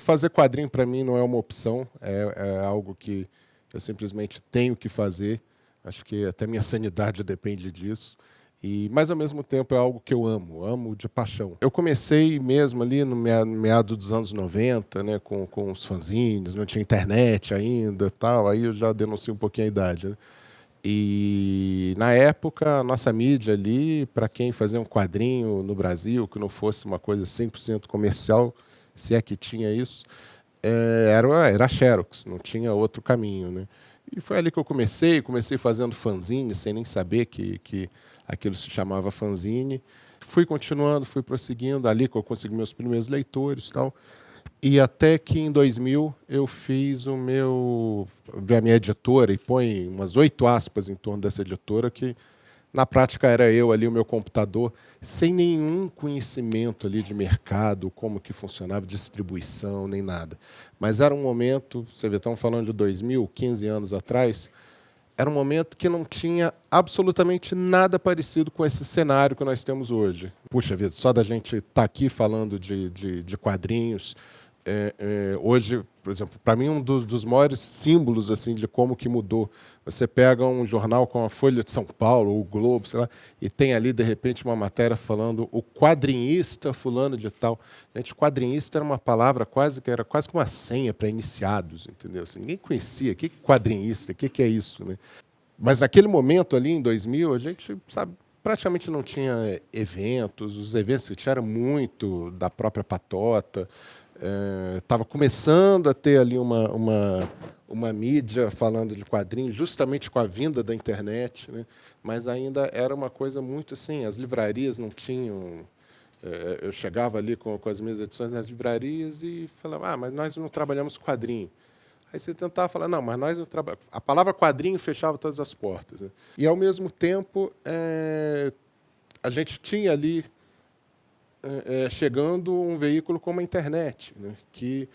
fazer quadrinho para mim não é uma opção, é algo que eu simplesmente tenho que fazer. Acho que até minha sanidade depende disso. Mas, ao mesmo tempo, é algo que eu amo de paixão. Eu comecei mesmo ali no meado dos anos 90, né, com os fanzines, não tinha internet ainda e tal, aí eu já denuncio um pouquinho a idade. Né? E, na época, a nossa mídia ali, para quem fazia um quadrinho no Brasil, que não fosse uma coisa 100% comercial, se é que tinha isso, era a Xerox, não tinha outro caminho. Né? E foi ali que eu comecei fazendo fanzine, sem nem saber que aquilo se chamava fanzine. Fui continuando, fui prosseguindo, ali que eu consegui meus primeiros leitores e tal. E até que em 2000 eu fiz a minha editora, e põe umas 8 aspas em torno dessa editora, que na prática era eu ali, o meu computador, sem nenhum conhecimento ali de mercado, como que funcionava, distribuição, nem nada. Mas era um momento, você vê, estamos falando de 2000, 15 anos atrás, era um momento que não tinha absolutamente nada parecido com esse cenário que nós temos hoje. Puxa vida, só da gente estar aqui falando de quadrinhos, hoje, por exemplo, para mim um dos maiores símbolos assim de como que mudou. Você pega um jornal como a Folha de São Paulo, ou o Globo, sei lá, e tem ali de repente uma matéria falando o quadrinhista fulano de tal. Gente, quadrinista era uma palavra era quase que uma senha para iniciados, entendeu? Assim, ninguém conhecia. O que é quadrinista? O que é isso, né? Mas naquele momento ali em 2000, a gente sabe praticamente não tinha eventos. Os eventos que tinha eram muito da própria patota. Estava começando a ter ali uma mídia falando de quadrinhos, justamente com a vinda da internet, né? Mas ainda era uma coisa muito assim, as livrarias não tinham... Eu chegava ali com as minhas edições nas livrarias e falava, mas nós não trabalhamos quadrinho. Aí você tentava falar, não, mas nós não trabalhamos... A palavra quadrinho fechava todas as portas. Né? E, ao mesmo tempo, a gente tinha ali chegando um veículo como a internet, né? Que,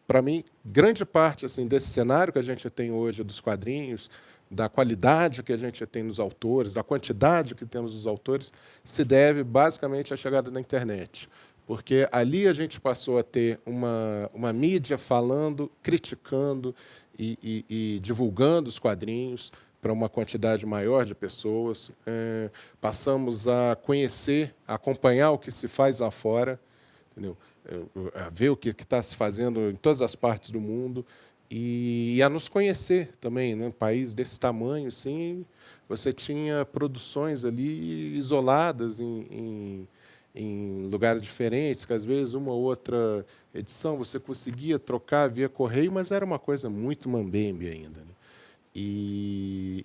para mim, grande parte assim, desse cenário que a gente tem hoje dos quadrinhos, da qualidade que a gente tem nos autores, da quantidade que temos dos autores, se deve basicamente à chegada da internet. Porque ali a gente passou a ter uma mídia falando, criticando e divulgando os quadrinhos para uma quantidade maior de pessoas. Passamos a conhecer, a acompanhar o que se faz lá fora, entendeu? A ver o que está se fazendo em todas as partes do mundo e a nos conhecer também. Né? Um país desse tamanho, assim, você tinha produções ali isoladas em lugares diferentes, que às vezes uma ou outra edição você conseguia trocar via correio, mas era uma coisa muito mambembe ainda. Né?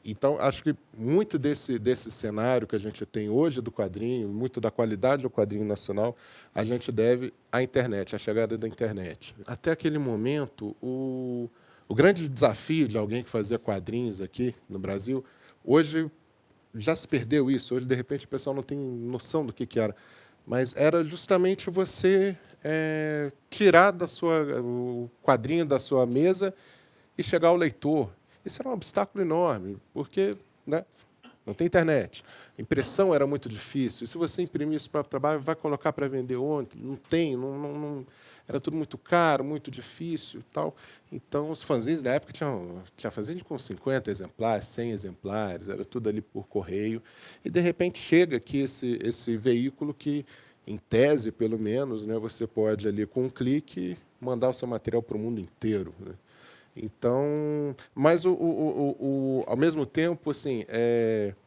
Então, acho que muito desse cenário que a gente tem hoje do quadrinho, muito da qualidade do quadrinho nacional, a gente deve à internet, à chegada da internet. Até aquele momento, o grande desafio de alguém que fazia quadrinhos aqui no Brasil, hoje já se perdeu isso. Hoje, de repente, o pessoal não tem noção do que era. Mas era justamente você tirar o quadrinho da sua mesa e chegar ao leitor. Isso era um obstáculo enorme, porque, né, não tem internet. A impressão era muito difícil. E se você imprimir isso para o trabalho, vai colocar para vender onde? Não tem, era tudo muito caro, muito difícil e tal. Então, os fanzines, na época, tinha fanzine com 50 exemplares, 100 exemplares, era tudo ali por correio. E, de repente, chega aqui esse veículo que, em tese, pelo menos, né, você pode, ali com um clique, mandar o seu material para o mundo inteiro. Né? Então, mas ao mesmo tempo, assim,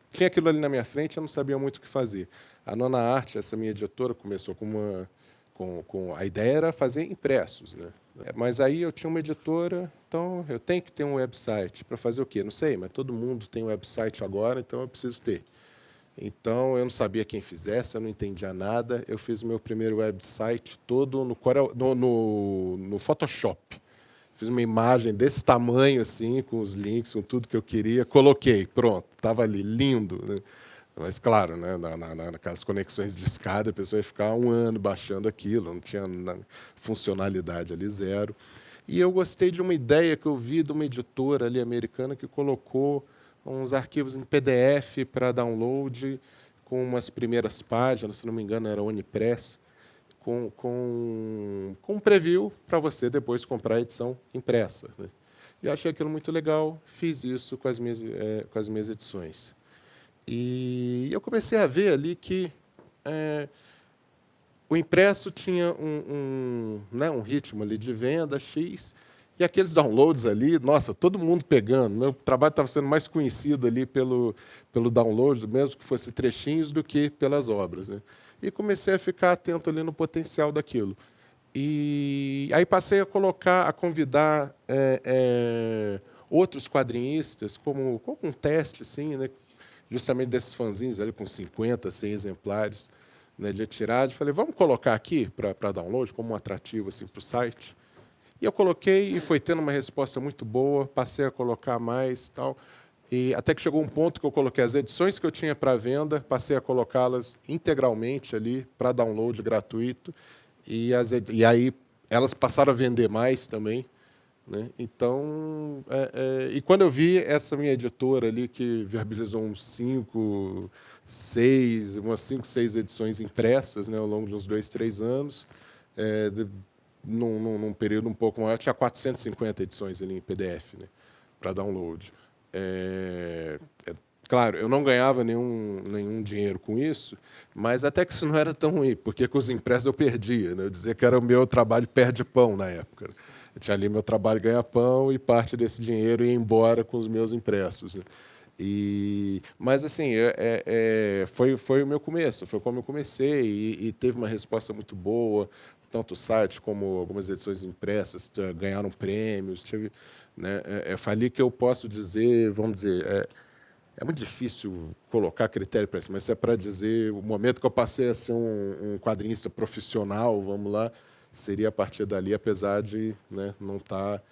tinha aquilo ali na minha frente, eu não sabia muito o que fazer. A Nona Arte, essa minha editora, começou com a ideia era fazer impressos, né? Mas aí eu tinha uma editora, então eu tenho que ter um website para fazer o quê? Não sei, mas todo mundo tem um website agora, então eu preciso ter. Então eu não sabia quem fizesse, eu não entendia nada. Eu fiz o meu primeiro website todo no Photoshop. Fiz uma imagem desse tamanho, assim, com os links, com tudo que eu queria, coloquei, pronto, estava ali, lindo. Né? Mas, claro, né, naquelas conexões de escada, a pessoa ia ficar um ano baixando aquilo, não tinha funcionalidade ali, zero. E eu gostei de uma ideia que eu vi de uma editora ali americana que colocou uns arquivos em PDF para download, com umas primeiras páginas, se não me engano, era Unipress, com um preview para você depois comprar a edição impressa, né? E eu achei aquilo muito legal, fiz isso com com as minhas edições. E eu comecei a ver ali que o impresso tinha né, um ritmo ali de venda X, e aqueles downloads ali, nossa, todo mundo pegando. Meu trabalho estava sendo mais conhecido ali pelo download, mesmo que fosse trechinhos, do que pelas obras, né? E comecei a ficar atento ali no potencial daquilo. E aí passei a convidar outros quadrinistas, como um teste, assim, né? Justamente desses fanzines ali com 50, 100 exemplares, né, de tiragem. Falei, vamos colocar aqui para download como um atrativo assim, para o site. E eu coloquei e foi tendo uma resposta muito boa, passei a colocar mais tal. E até que chegou um ponto que eu coloquei as edições que eu tinha para venda, passei a colocá-las integralmente ali para download gratuito. E aí elas passaram a vender mais também, né? Então, e quando eu vi essa minha editora ali, que viabilizou umas 5, 6 edições impressas, né, ao longo de uns 2, 3 anos, num período um pouco maior, tinha 450 edições ali em PDF, né, para download. Claro, eu não ganhava nenhum dinheiro com isso, mas até que isso não era tão ruim, porque com os impressos eu perdia, né? Eu dizia que era o meu trabalho perde-pão na época. Eu tinha ali meu trabalho ganha-pão e parte desse dinheiro ia embora com os meus impressos, né? Mas, assim, foi o meu começo, foi como eu comecei, e teve uma resposta muito boa, tanto o site como algumas edições impressas ganharam prêmios. Né? Foi ali que eu posso dizer, vamos dizer, é muito difícil colocar critério para isso, mas é para dizer o momento que eu passei a ser um quadrinista profissional, vamos lá, seria a partir dali, apesar de, né, não estar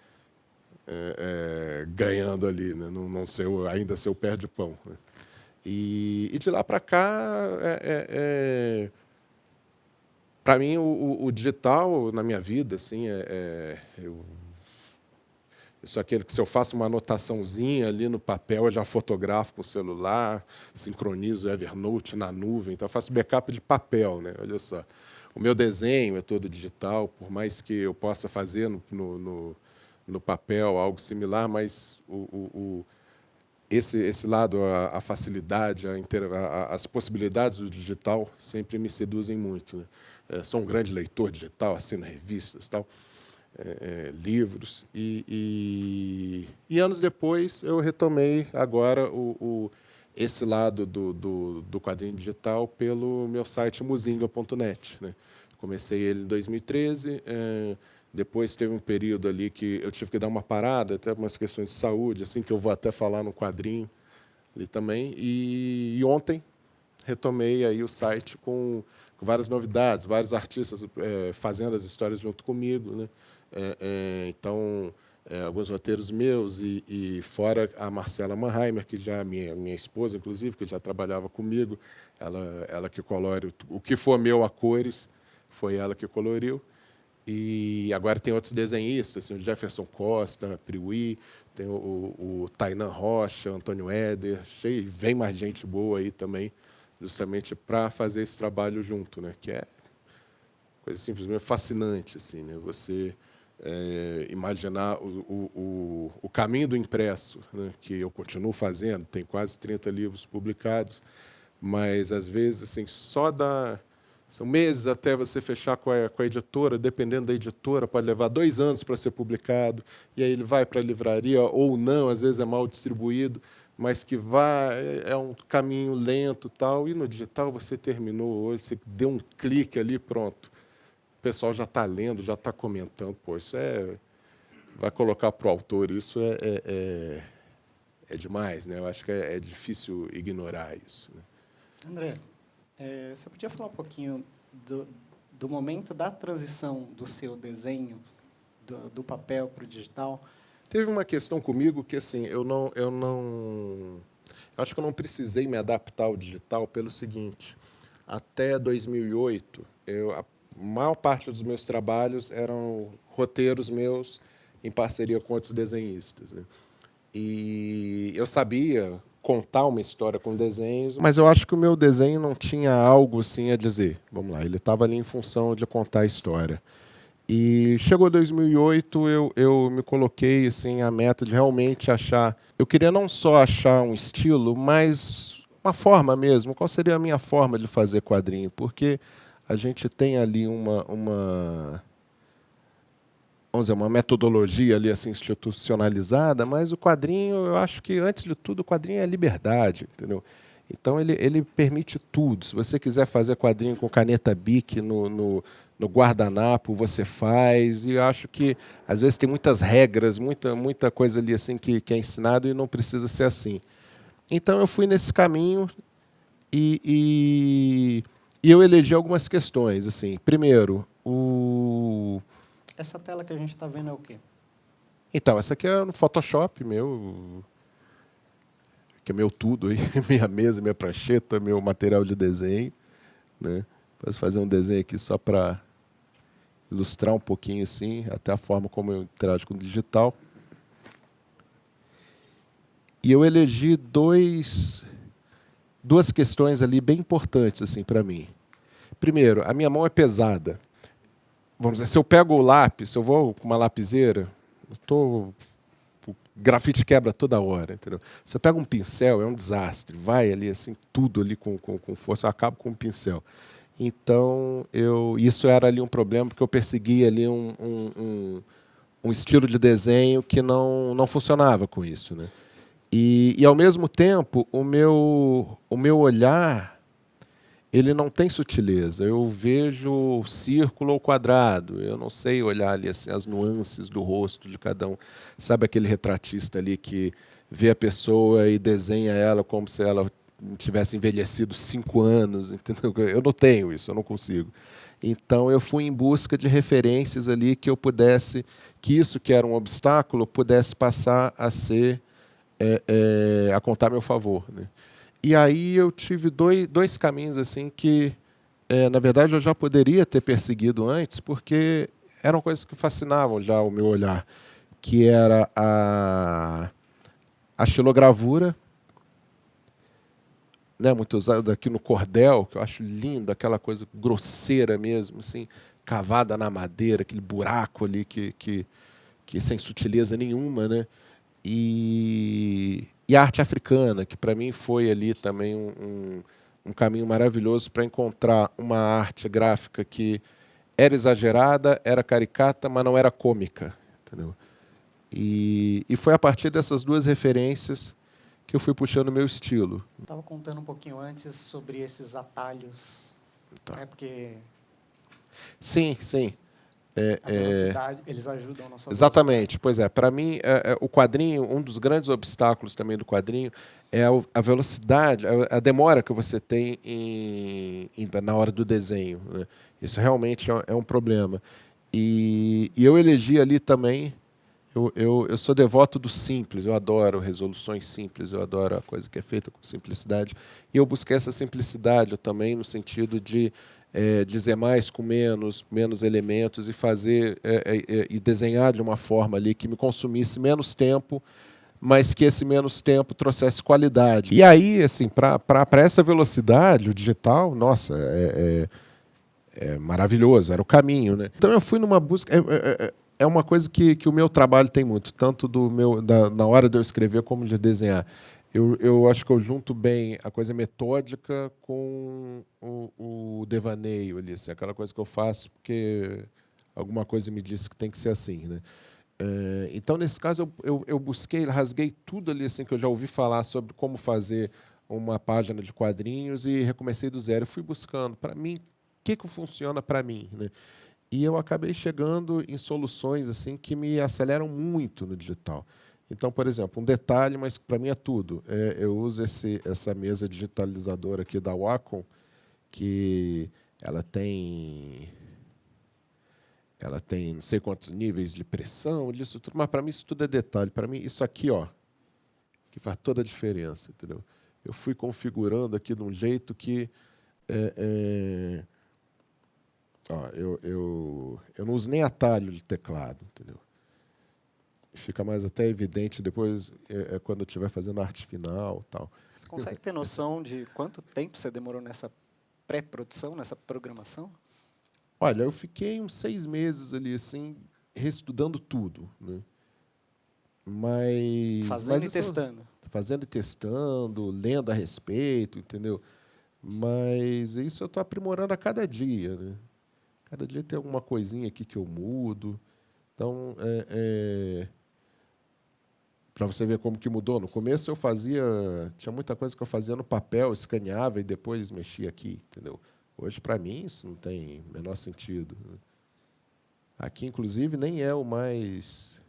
ganhando ali, né, não ser, ainda ser o perde-pão, né? E de lá para cá, para mim, o digital na minha vida, assim, eu sou aquele que, se eu faço uma anotaçãozinha ali no papel, eu já fotografo com o celular, sincronizo o Evernote na nuvem, então eu faço backup de papel, né? Olha só. O meu desenho é todo digital, por mais que eu possa fazer no papel algo similar, mas esse lado, a facilidade, as possibilidades do digital sempre me seduzem muito, né? Sou um grande leitor digital, assino revistas, tal. Livros, e anos depois eu retomei agora esse lado do quadrinho digital pelo meu site muzinga.net, né? Comecei ele em 2013, depois teve um período ali que eu tive que dar uma parada, até umas questões de saúde, assim, que eu vou até falar no quadrinho ali também, e ontem retomei aí o site com várias novidades, vários artistas fazendo as histórias junto comigo, né? Então, alguns roteiros meus e fora a Marcela Mannheimer, que já minha esposa, inclusive, que já trabalhava comigo, ela que colore o que for meu a cores, foi ela que coloriu. E agora tem outros desenhistas, assim, o Jefferson Costa, Priui, tem o Tainan Rocha, Antônio Éder, vem mais gente boa aí também, justamente para fazer esse trabalho junto, né? Que é coisa simplesmente fascinante, assim, né? Você imaginar o caminho do impresso, né? Que eu continuo fazendo, tem quase 30 livros publicados, mas às vezes assim são meses até você fechar com a editora, dependendo da editora, pode levar 2 anos para ser publicado, e aí ele vai para a livraria ou não, às vezes é mal distribuído, mas que é um caminho lento, tal, e no digital você terminou hoje, você deu um clique ali, pronto. O pessoal já está lendo, já está comentando. Pô, isso vai colocar para o autor, isso é demais, né? Eu acho que é difícil ignorar isso, né? André, você podia falar um pouquinho do momento da transição do seu desenho do papel para o digital? Teve uma questão comigo que, assim, eu acho que eu não precisei me adaptar ao digital pelo seguinte: até 2008, a maior parte dos meus trabalhos eram roteiros meus em parceria com outros desenhistas, né? E eu sabia contar uma história com desenhos, mas eu acho que o meu desenho não tinha algo assim a dizer. Vamos lá, ele estava ali em função de contar a história. E chegou 2008, eu me coloquei assim a meta de realmente achar. Eu queria não só achar um estilo, mas uma forma mesmo. Qual seria a minha forma de fazer quadrinho? Porque a gente tem ali vamos dizer, uma metodologia ali assim institucionalizada, mas o quadrinho, eu acho que antes de tudo o quadrinho é liberdade, entendeu? Então ele permite tudo. Se você quiser fazer quadrinho com caneta Bic no guardanapo, você faz. E eu acho que às vezes tem muitas regras, muita coisa ali assim que é ensinado e não precisa ser assim. Então eu fui nesse caminho e, e, e eu elegi algumas questões. Assim, primeiro, Essa tela que a gente está vendo é o quê? então, essa aqui é no Photoshop meu, que é meu tudo aí, minha mesa, minha prancheta, meu material de desenho, né? Posso fazer um desenho aqui só para ilustrar um pouquinho assim, até a forma como eu interajo com o digital. E eu elegi duas questões ali bem importantes assim para mim. Primeiro, a minha mão é pesada. Vamos dizer, se eu pego o lápis, se eu vou com uma lapiseira, o grafite quebra toda hora, entendeu? Se eu pego um pincel, é um desastre. Vai ali, assim, tudo ali com força, eu acabo com o pincel. Então, isso era ali um problema, porque eu perseguia ali um estilo de desenho que não funcionava com isso, né? E ao mesmo tempo, o meu olhar ele não tem sutileza. Eu vejo círculo ou quadrado. Eu não sei olhar ali assim, as nuances do rosto de cada um. Sabe aquele retratista ali que vê a pessoa e desenha ela como se ela tivesse envelhecido 5 anos, entendeu? Eu não tenho isso, eu não consigo. Então eu fui em busca de referências ali que eu pudesse, que isso que era um obstáculo pudesse passar a ser a contar a meu favor, né? E aí eu tive dois caminhos assim que, na verdade, eu já poderia ter perseguido antes, porque eram coisas que fascinavam já o meu olhar, que era a xilogravura, né, muito usada aqui no cordel, que eu acho lindo, aquela coisa grosseira mesmo, assim, cavada na madeira, aquele buraco ali que sem sutileza nenhuma, né? E a arte africana, que para mim foi ali também um caminho maravilhoso para encontrar uma arte gráfica que era exagerada, era caricata, mas não era cômica. Entendeu? E foi a partir dessas duas referências que eu fui puxando o meu estilo. Estava contando um pouquinho antes sobre esses atalhos, Tá. né? Porque Sim, sim. a velocidade, eles ajudam a nossa velocidade. Exatamente. Pois é, para mim, o quadrinho, um dos grandes obstáculos também do quadrinho é a velocidade, a demora que você tem na hora do desenho, né? Isso realmente é um problema. E eu elegi ali também, eu sou devoto do simples, eu adoro resoluções simples, eu adoro a coisa que é feita com simplicidade. E eu busquei essa simplicidade também no sentido de dizer mais com menos elementos e fazer e desenhar de uma forma ali que me consumisse menos tempo, mas que esse menos tempo trouxesse qualidade. E aí, assim, para essa velocidade, o digital, nossa, é maravilhoso, era o caminho, né? Então eu fui numa busca. É uma coisa que o meu trabalho tem muito, tanto na hora de eu escrever como de desenhar. Eu acho que eu junto bem a coisa metódica com o devaneio ali, assim, aquela coisa que eu faço porque alguma coisa me disse que tem que ser assim, né? Então, nesse caso, eu busquei, rasguei tudo ali assim, que eu já ouvi falar sobre como fazer uma página de quadrinhos e recomecei do zero. Eu fui buscando, para mim, o que funciona para mim, né? E eu acabei chegando em soluções assim que me aceleram muito no digital. Então, por exemplo, um detalhe, mas para mim é tudo. Eu uso essa mesa digitalizadora aqui da Wacom, que ela tem ela tem não sei quantos níveis de pressão, disso tudo, mas para mim isso tudo é detalhe. Para mim, isso aqui, ó, que faz toda a diferença, entendeu? Eu fui configurando aqui de um jeito que é, é, ó, eu não uso nem atalho de teclado, entendeu? fica mais até evidente depois, quando eu estiver fazendo arte final, tal. Você consegue ter noção de quanto tempo você demorou nessa pré-produção, nessa programação? Olha, eu fiquei uns 6 meses ali, assim, reestudando tudo, né? Fazendo e testando. Fazendo e testando, lendo a respeito, entendeu? Mas isso eu estou aprimorando a cada dia, né? Cada dia tem alguma coisinha aqui que eu mudo. Então, para você ver como que mudou. No começo eu tinha muita coisa que eu fazia no papel, escaneava e depois mexia aqui, entendeu? Hoje, para mim, isso não tem o menor sentido. Aqui, inclusive, nem é o mais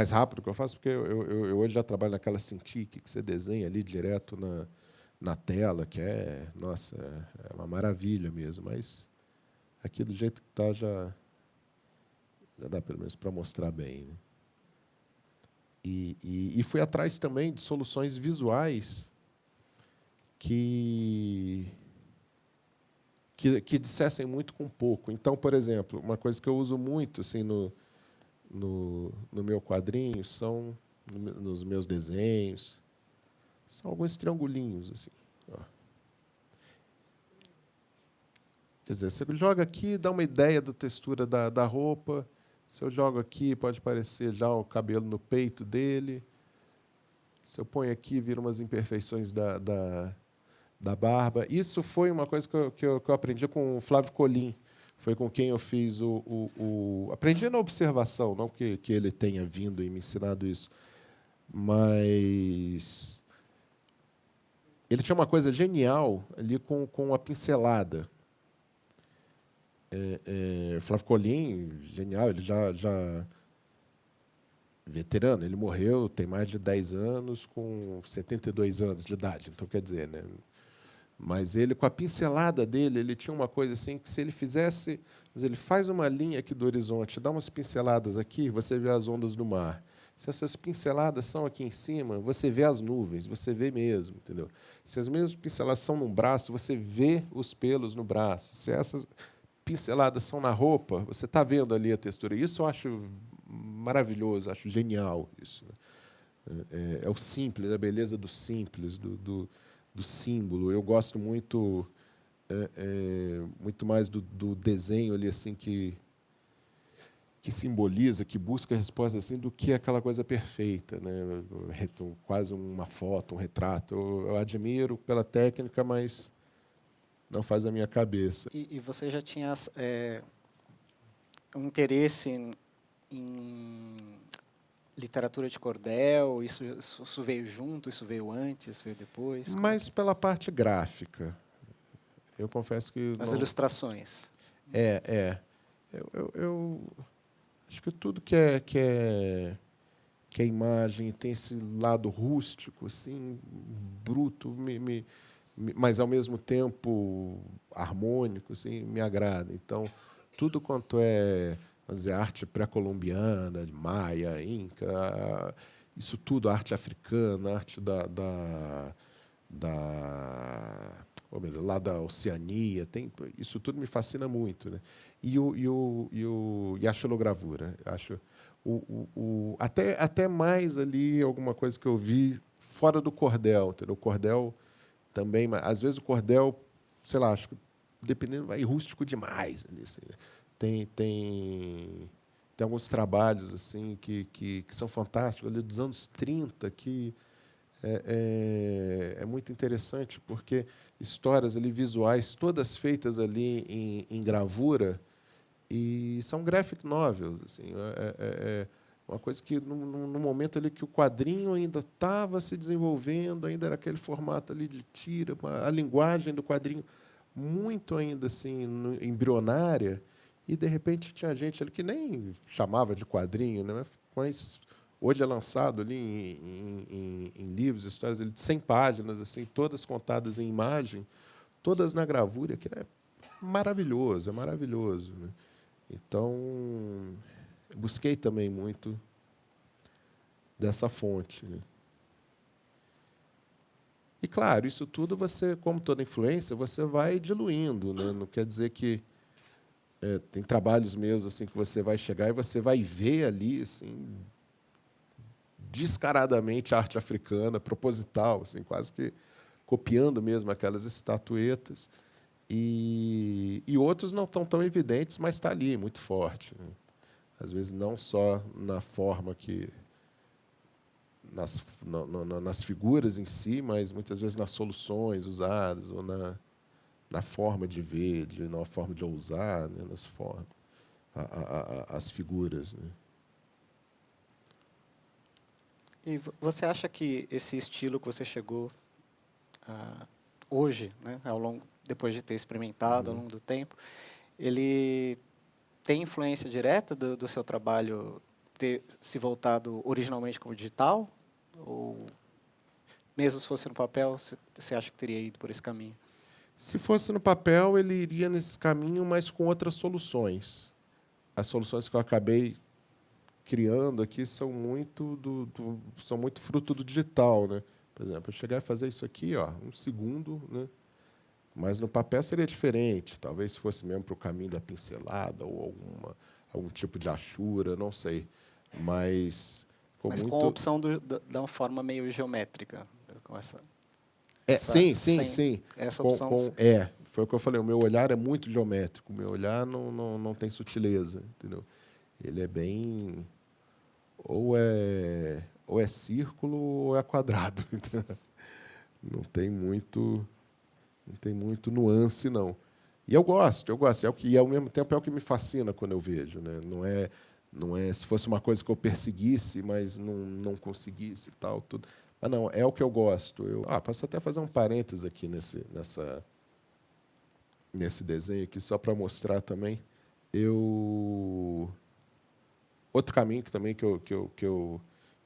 rápido que eu faço, porque eu hoje já trabalho naquela Cintiq, que você desenha ali direto na tela, que nossa, é uma maravilha mesmo. Mas aqui, do jeito que está, já dá pelo menos para mostrar bem, né? E fui atrás também de soluções visuais que dissessem muito com pouco. Então, por exemplo, uma coisa que eu uso muito assim, no meu quadrinho, nos meus desenhos, são alguns triangulinhos. Assim, ó. Quer dizer, você joga aqui, dá uma ideia da textura da roupa. Se eu jogo aqui, pode parecer já o cabelo no peito dele. Se eu ponho aqui, vira umas imperfeições da barba. Isso foi uma coisa que eu aprendi com o Flávio Colim. Foi com quem eu fiz aprendi na observação, não que ele tenha vindo e me ensinado isso. Mas ele tinha uma coisa genial ali com a pincelada. Flávio Colim, genial, ele já veterano, ele morreu tem mais de 10 anos, com 72 anos de idade, então quer dizer, né? Mas ele, com a pincelada dele, ele tinha uma coisa assim que se ele fizesse, ele faz uma linha aqui do horizonte, dá umas pinceladas aqui, você vê as ondas do mar. Se essas pinceladas são aqui em cima, você vê as nuvens, você vê mesmo, entendeu? Se as mesmas pinceladas são no braço, você vê os pelos no braço. Se essas pinceladas são na roupa, você está vendo ali a textura. Isso eu acho maravilhoso, acho genial isso. É o simples, a beleza do simples, do símbolo. Eu gosto muito muito mais do desenho ali assim que simboliza, que busca a resposta assim do que aquela coisa perfeita, né? Quase uma foto, um retrato. Eu admiro pela técnica, mas não faz a minha cabeça. E você já tinha um interesse em literatura de cordel? Isso veio junto? Isso veio antes? Veio depois? Mas pela parte gráfica. Eu confesso que... As ilustrações. Eu acho que tudo que é imagem tem esse lado rústico, assim, bruto, mas, ao mesmo tempo, harmônico, assim, me agrada. Então, tudo quanto vamos dizer, arte pré-colombiana, maia, inca, isso tudo, arte africana, arte lá da Oceania, isso tudo me fascina muito, né? E a xilogravura, acho até mais ali alguma coisa que eu vi fora do cordel, entendeu? O cordel também, às vezes o cordel, sei lá, acho que dependendo, vai rústico demais ali, assim, né? Tem alguns trabalhos assim que são fantásticos ali dos anos 30 que é muito interessante porque histórias ali visuais todas feitas ali em gravura e são graphic novels, assim, uma coisa que no momento ali que o quadrinho ainda estava se desenvolvendo, ainda era aquele formato ali de tira, a linguagem do quadrinho muito ainda assim embrionária, e de repente tinha gente ali que nem chamava de quadrinho, né? Mas hoje é lançado ali em livros, histórias ali de 100 páginas, assim, todas contadas em imagem, todas na gravura, que é maravilhoso, né? Então, busquei também muito dessa fonte, né? E, claro, isso tudo você, como toda influência, você vai diluindo, né? Não quer dizer que tem trabalhos meus assim que você vai chegar e você vai ver ali assim descaradamente arte africana, proposital, assim, quase que copiando mesmo aquelas estatuetas. E outros não estão tão evidentes, mas está ali, muito forte, né? Às vezes não só na forma que nas figuras em si, mas muitas vezes nas soluções usadas ou na forma de ver, na forma de ousar, né, nas formas, as figuras, né? E você acha que esse estilo que você chegou hoje, né, depois de ter experimentado ao longo do tempo, ele tem influência direta do seu trabalho ter se voltado originalmente como digital? Ou mesmo se fosse no papel, você acha que teria ido por esse caminho? Se fosse no papel, ele iria nesse caminho, mas com outras soluções. As soluções que eu acabei criando aqui são muito são muito fruto do digital, né? Por exemplo, eu chegar a fazer isso aqui, ó, um segundo, né? Mas no papel seria diferente. Talvez fosse mesmo para o caminho da pincelada ou algum tipo de achura, não sei. Mas ficou Mas com a muito. opção da uma forma meio geométrica, com Sim, sim, sem sim. essa opção. Foi o que eu falei. O meu olhar é muito geométrico. O meu olhar não tem sutileza, entendeu? Ele é bem ou é círculo ou é quadrado. Entendeu? Não tem muito Não tem muito nuance, não. E eu gosto. E ao mesmo tempo é o que me fascina quando eu vejo, né? Não é se fosse uma coisa que eu perseguisse, mas não conseguisse e tal, tudo. Mas não, é o que eu gosto. Posso até fazer um parênteses aqui nesse desenho aqui, só para mostrar também. Outro caminho que eu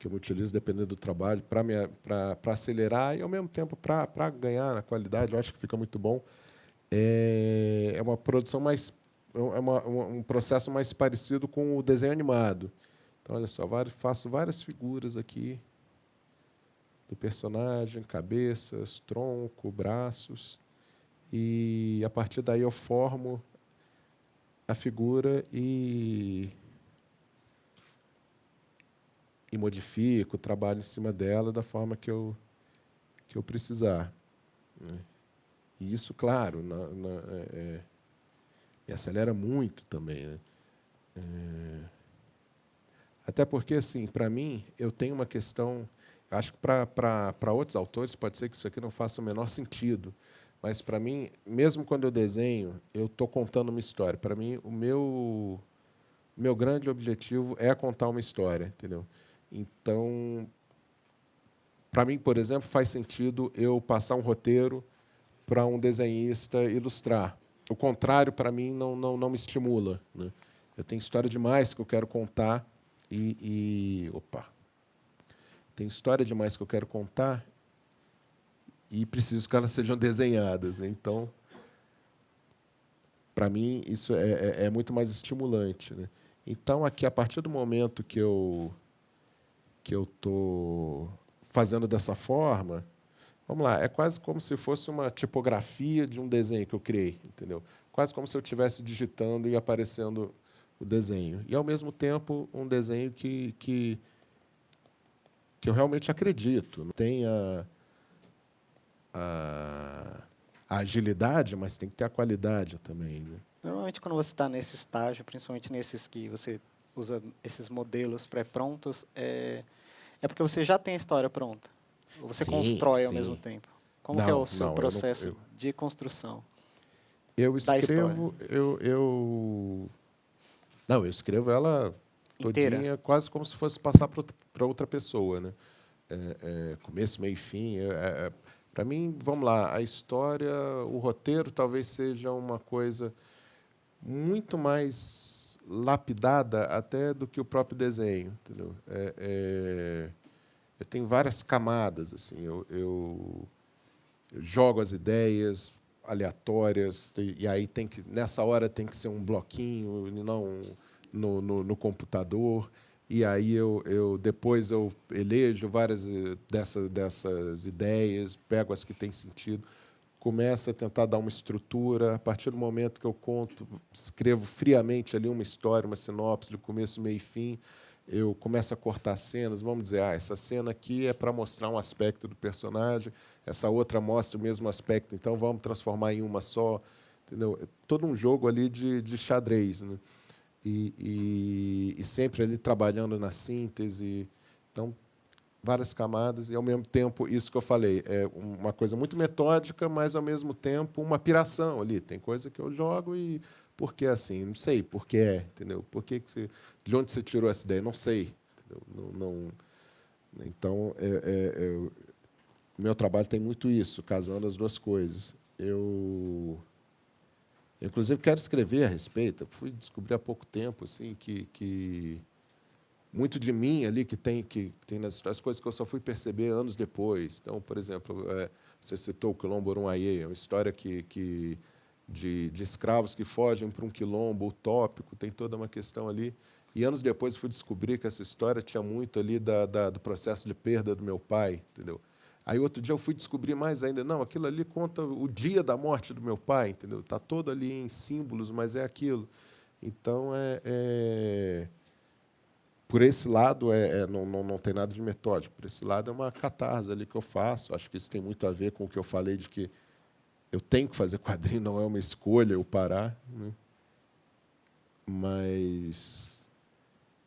me utilizo, dependendo do trabalho, para acelerar e, ao mesmo tempo, para ganhar na qualidade, eu acho que fica muito bom, é uma produção mais. Um processo mais parecido com o desenho animado. Então, olha só, faço várias figuras aqui do personagem, cabeças, tronco, braços, e, a partir daí, eu formo a figura e modifico, trabalho em cima dela da forma que eu precisar, né? E isso, claro, me acelera muito também, né? Até porque, assim, para mim, eu tenho uma questão. Acho que para outros autores pode ser que isso aqui não faça o menor sentido, mas para mim, mesmo quando eu desenho, eu estou contando uma história. Para mim, o meu grande objetivo é contar uma história, entendeu? Então, para mim, por exemplo, faz sentido eu passar um roteiro para um desenhista ilustrar. O contrário, para mim, não me estimula, né? Eu tenho história demais que eu quero contar opa, tem história demais que eu quero contar e preciso que elas sejam desenhadas, né? Então, para mim, isso é muito mais estimulante, né? Então, aqui, a partir do momento que eu estou fazendo dessa forma, vamos lá, é quase como se fosse uma tipografia de um desenho que eu criei, entendeu? Quase como se eu estivesse digitando e aparecendo o desenho. E, ao mesmo tempo, um desenho que eu realmente acredito. Tem a agilidade, mas tem que ter a qualidade também, né? Normalmente, quando você está nesse estágio, principalmente nesses que você usa esses modelos pré-prontos, é porque você já tem a história pronta. Ou você Sim, constrói ao mesmo sim. tempo. Como que é o Não, seu não, processo de construção eu da história escrevo, não, eu escrevo ela inteira? todinha, quase como se fosse passar para outra pessoa, né? Começo, meio e fim. Para mim, vamos lá, a história, o roteiro talvez seja uma coisa muito mais lapidada até do que o próprio desenho, entendeu? Eu tenho várias camadas, assim. Eu jogo as ideias aleatórias e aí nessa hora tem que ser um bloquinho, e não no computador. E aí depois eu elejo várias dessas ideias, pego as que têm sentido, começo a tentar dar uma estrutura. A partir do momento que eu escrevo friamente ali uma história, uma sinopse do começo, meio e fim, eu começo a cortar cenas, vamos dizer, essa cena aqui é para mostrar um aspecto do personagem, essa outra mostra o mesmo aspecto, então vamos transformar em uma só, entendeu? É todo um jogo ali de xadrez, né? E sempre ali trabalhando na síntese, então várias camadas e ao mesmo tempo isso que eu falei é uma coisa muito metódica, mas ao mesmo tempo uma piração ali. Tem coisa que eu jogo e por que assim? Não sei por que é, entendeu? Por que que você, de onde você tirou essa ideia? Não sei, entendeu? Então o meu trabalho tem muito isso, casando as duas coisas. Inclusive quero escrever a respeito. Eu fui descobrir há pouco tempo assim que muito de mim ali que tem nas coisas que eu só fui perceber anos depois. Então, por exemplo, você citou o Quilombo Urunhaê, é uma história de escravos que fogem para um quilombo utópico, tem toda uma questão ali. E anos depois fui descobrir que essa história tinha muito ali do processo de perda do meu pai, entendeu? Aí outro dia eu fui descobrir mais ainda, não, aquilo ali conta o dia da morte do meu pai, entendeu? Está todo ali em símbolos, mas é aquilo. Então por esse lado, não tem nada de metódico. Por esse lado, é uma catarse ali que eu faço. Acho que isso tem muito a ver com o que eu falei de que eu tenho que fazer quadrinho, não é uma escolha eu parar. Né? Mas,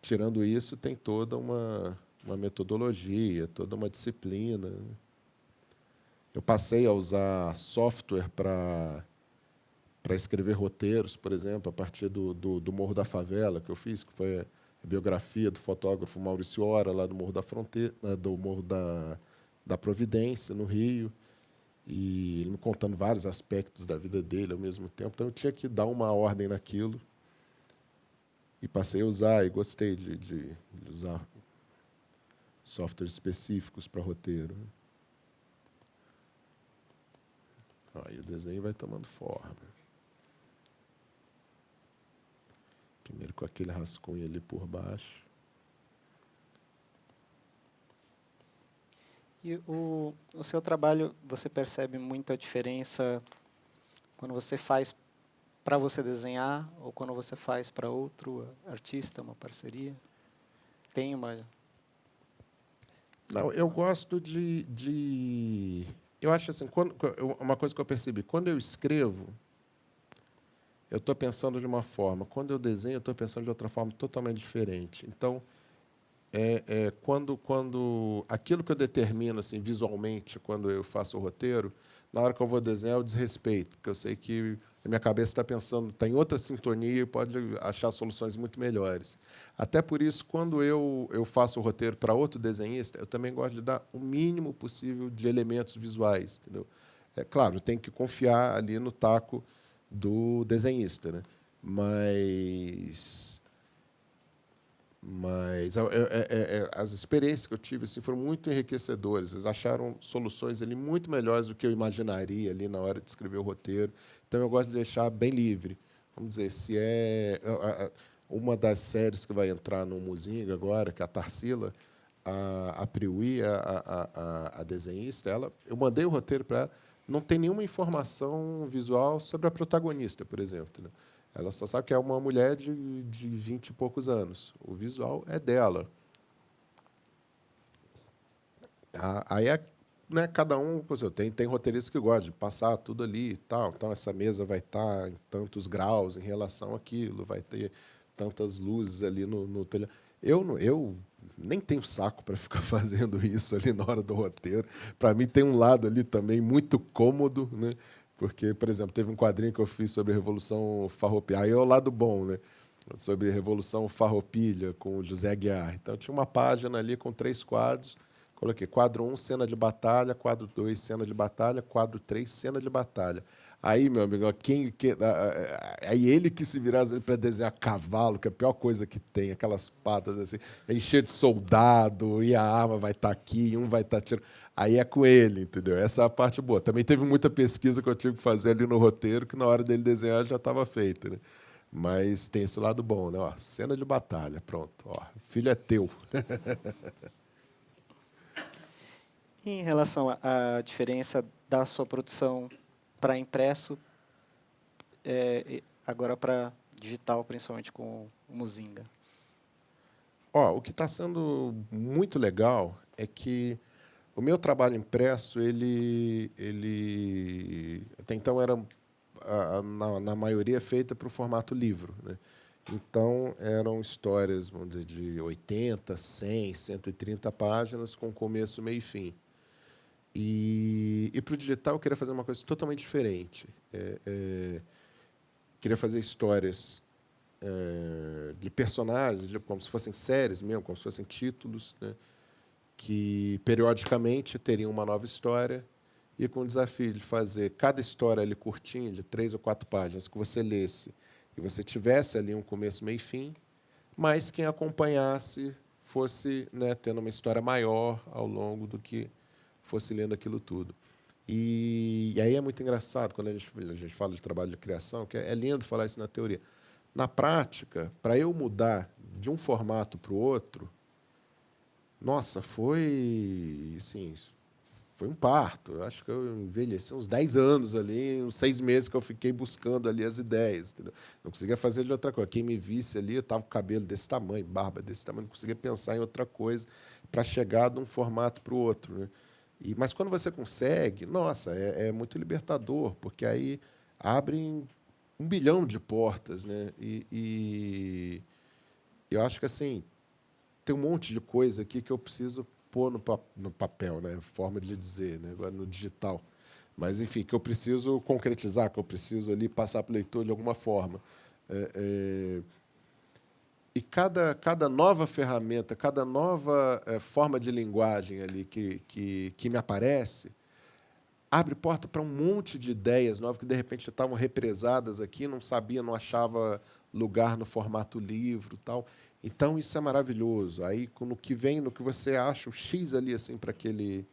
tirando isso, tem toda uma metodologia, toda uma disciplina. Eu passei a usar software para escrever roteiros, por exemplo, a partir do Morro da Favela, que eu fiz, que foi a biografia do fotógrafo Maurício Ora, lá do Morro da Fronteira, do Morro da Providência, no Rio, e ele me contando vários aspectos da vida dele ao mesmo tempo. Então, eu tinha que dar uma ordem naquilo, e passei a usar, e gostei de usar softwares específicos para roteiro. Aí o desenho vai tomando forma. Primeiro com aquele rascunho ali por baixo. E o seu trabalho, você percebe muita diferença quando você faz para você desenhar ou quando você faz para outro artista, uma parceria? Tem uma... Não, eu gosto eu acho assim, uma coisa que eu percebi, quando eu escrevo, eu estou pensando de uma forma. Quando eu desenho, eu estou pensando de outra forma totalmente diferente. Então, quando aquilo que eu determino assim, visualmente, quando eu faço o roteiro, na hora que eu vou desenhar, eu desrespeito, porque eu sei que a minha cabeça está pensando, está em outra sintonia e pode achar soluções muito melhores. Até por isso, quando eu faço o roteiro para outro desenhista, eu também gosto de dar o mínimo possível de elementos visuais. Entendeu? É claro, tem que confiar ali no taco do desenhista, né? Mas as experiências que eu tive assim, foram muito enriquecedoras. Eles acharam soluções ali muito melhores do que eu imaginaria ali na hora de escrever o roteiro. Então, eu gosto de deixar bem livre. Vamos dizer, se é uma das séries que vai entrar no Muzinga agora, que é a Tarsila, a Priui, a desenhista, eu mandei o roteiro para ela, não tem nenhuma informação visual sobre a protagonista, por exemplo. Né? Ela só sabe que é uma mulher de 20 e poucos anos. O visual é dela. Aí né, cada um, por exemplo, tem roteiristas que gostam de passar tudo ali e tal. Então, essa mesa vai estar em tantos graus em relação àquilo, vai ter tantas luzes ali no telhado. Eu nem tenho saco para ficar fazendo isso ali na hora do roteiro. Para mim, tem um lado ali também muito cômodo, né? Porque, por exemplo, teve um quadrinho que eu fiz sobre a Revolução Farroupilha. Aí é o lado bom, né? Sobre a Revolução Farroupilha, com o José Aguiar. Então, tinha uma página ali com 3 quadros. Coloquei quadro 1, cena de batalha, quadro 2, cena de batalha, quadro 3, cena de batalha. Aí, meu amigo, aí ele que se virar para desenhar cavalo, que é a pior coisa que tem, aquelas patas assim, encher de soldado, e a arma vai estar aqui, um vai estar tirando. Aí é com ele, entendeu? Essa é a parte boa. Também teve muita pesquisa que eu tive que fazer ali no roteiro, que na hora dele desenhar já estava feito, né? Mas tem esse lado bom, né? Ó, cena de batalha, pronto. Ó, filho é teu. E em relação à diferença da sua produção para impresso, agora para digital, principalmente com o Muzinga? Ó, o que está sendo muito legal é que o meu trabalho impresso, ele até então era na maioria feita para o formato livro, né? Então eram histórias, vamos dizer, de 80, 100, 130 páginas com começo, meio e fim. E para o digital eu queria fazer uma coisa totalmente diferente. Queria fazer histórias de personagens, como se fossem séries mesmo, como se fossem títulos, né? Que periodicamente teriam uma nova história e com o desafio de fazer cada história ali curtinha, de 3 ou 4 páginas, que você lesse e você tivesse ali um começo, meio e fim, mas quem acompanhasse fosse, né, tendo uma história maior ao longo do que fosse lendo aquilo tudo. E aí é muito engraçado quando a gente fala de trabalho de criação, que é lindo falar isso na teoria. Na prática, para eu mudar de um formato para o outro, nossa, foi, assim, foi um parto. Eu acho que eu envelheci uns 10 anos ali, uns 6 meses que eu fiquei buscando ali as ideias. Entendeu? Não conseguia fazer de outra coisa. Quem me visse ali, eu estava com cabelo desse tamanho, barba desse tamanho, não conseguia pensar em outra coisa para chegar de um formato para o outro. Né? Mas quando você consegue, nossa, é muito libertador, porque aí abrem 1 bilhão de portas. Né? E eu acho que assim, tem um monte de coisa aqui que eu preciso pôr no papel, né? Forma de dizer, né? Agora no digital. Mas, enfim, que eu preciso concretizar, que eu preciso ali passar para o leitor de alguma forma. E cada nova ferramenta, cada nova forma de linguagem ali que me aparece, abre porta para um monte de ideias novas que, de repente, estavam represadas aqui, não sabia, não achava lugar no formato livro, tal. Então, isso é maravilhoso. Aí, no que vem, no que você acha, o X ali, assim, para aquele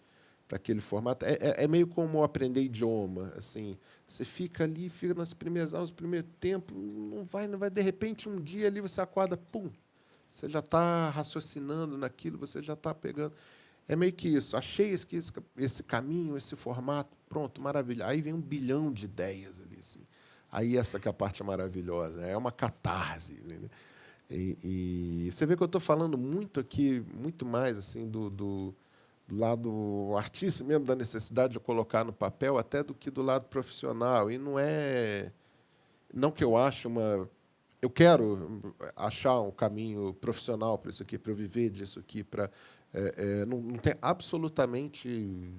formato, é meio como aprender idioma. Assim, você fica ali, fica nas primeiras aulas, no primeiro tempo, não vai, de repente, um dia ali você acorda, pum, você já está raciocinando naquilo, você já está pegando. É meio que isso. Achei esse caminho, esse formato, pronto, maravilha. Aí vem 1 bilhão de ideias ali. Assim. Aí essa que é a parte maravilhosa. É uma catarse. Né? E você vê que eu estou falando muito aqui, muito mais assim do lado artístico mesmo, da necessidade de colocar no papel, até do que do lado profissional. E não é. Não que eu ache uma. Eu quero achar um caminho profissional para isso aqui, para eu viver disso aqui, para não tem absolutamente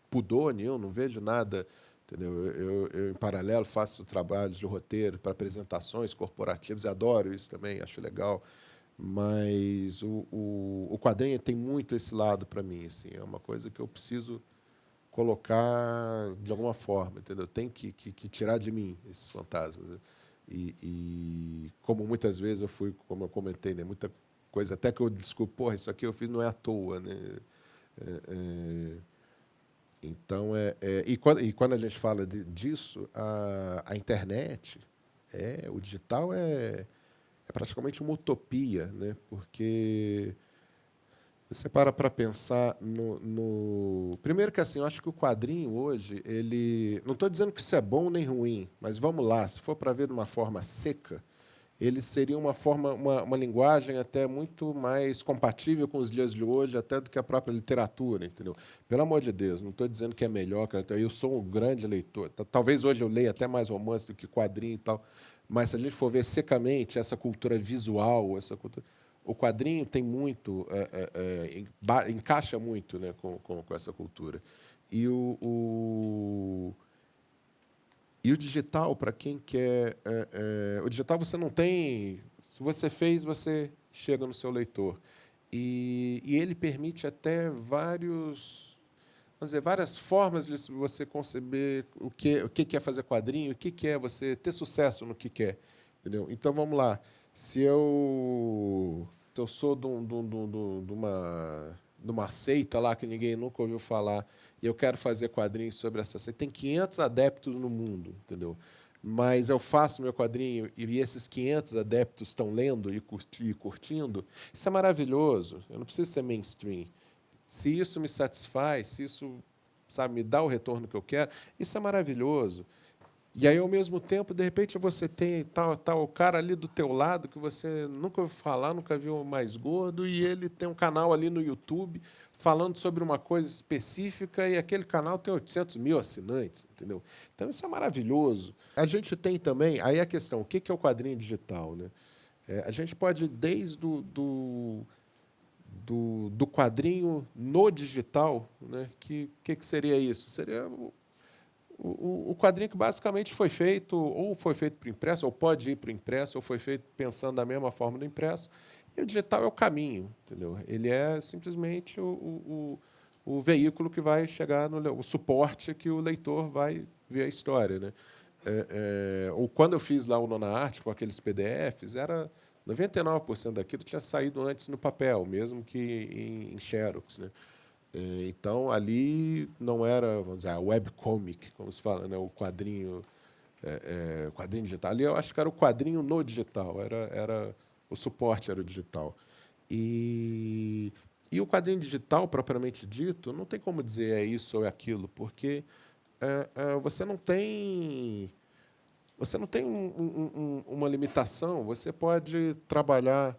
pudor nenhum, não vejo nada. Entendeu? Em paralelo, faço trabalhos de roteiro para apresentações corporativas, e adoro isso também, acho legal. Mas o quadrinho tem muito esse lado para mim. Assim, é uma coisa que eu preciso colocar de alguma forma, entendeu? Tem que tirar de mim esses fantasmas. Né? Como muitas vezes eu fui, como eu comentei, né, muita coisa, até que eu desculpo, porra, isso aqui eu fiz não é à toa. Né? Então, quando a gente fala disso, a internet, o digital é praticamente uma utopia, né? Porque você para pensar Primeiro que assim, eu acho que o quadrinho hoje, ele. Não estou dizendo que isso é bom nem ruim, mas vamos lá, se for para ver de uma forma seca, ele seria uma linguagem até muito mais compatível com os dias de hoje, até do que a própria literatura, entendeu? Pelo amor de Deus, não estou dizendo que é melhor, eu sou um grande leitor. Talvez hoje eu leia até mais romance do que quadrinho e tal, mas se a gente for ver secamente essa cultura visual, o quadrinho tem muito, encaixa muito, né, com essa cultura. E o digital, para quem quer. O digital você não tem. Se você fez, você chega no seu leitor. E ele permite até várias formas de você conceber o que é fazer quadrinho, o que é você ter sucesso no que quer. Entendeu? Então, vamos lá. Se eu sou de uma seita lá que ninguém nunca ouviu falar e eu quero fazer quadrinhos sobre essa seita, tem 500 adeptos no mundo, entendeu? Mas eu faço meu quadrinho e esses 500 adeptos estão lendo e curtindo, isso é maravilhoso. Eu não preciso ser mainstream. Se isso me satisfaz, se isso, sabe, me dá o retorno que eu quero, isso é maravilhoso. E aí, ao mesmo tempo, de repente, você tem tal o cara ali do teu lado que você nunca ouviu falar, nunca viu mais gordo, e ele tem um canal ali no YouTube falando sobre uma coisa específica e aquele canal tem 800 mil assinantes, entendeu? Então, isso é maravilhoso. A gente tem também, aí a questão, o que é o quadrinho digital, né? A gente pode, desde do quadrinho no digital, né? Que seria isso? Seria o quadrinho que basicamente foi feito, ou foi feito para o impresso, ou pode ir para o impresso, ou foi feito pensando da mesma forma do impresso. E o digital é o caminho, entendeu? Ele é simplesmente o veículo que vai chegar o suporte que o leitor vai ver a história, né? Ou quando eu fiz lá o Nona Arte com aqueles PDFs, era 99% daquilo tinha saído antes no papel, mesmo que em Xerox, né? Então, ali não era, vamos dizer, a webcomic, como se fala, né? O quadrinho digital. Ali eu acho que era o quadrinho no digital, o suporte era o digital. E, e o quadrinho digital, propriamente dito, não tem como dizer é isso ou é aquilo, porque você não tem uma limitação. Você pode trabalhar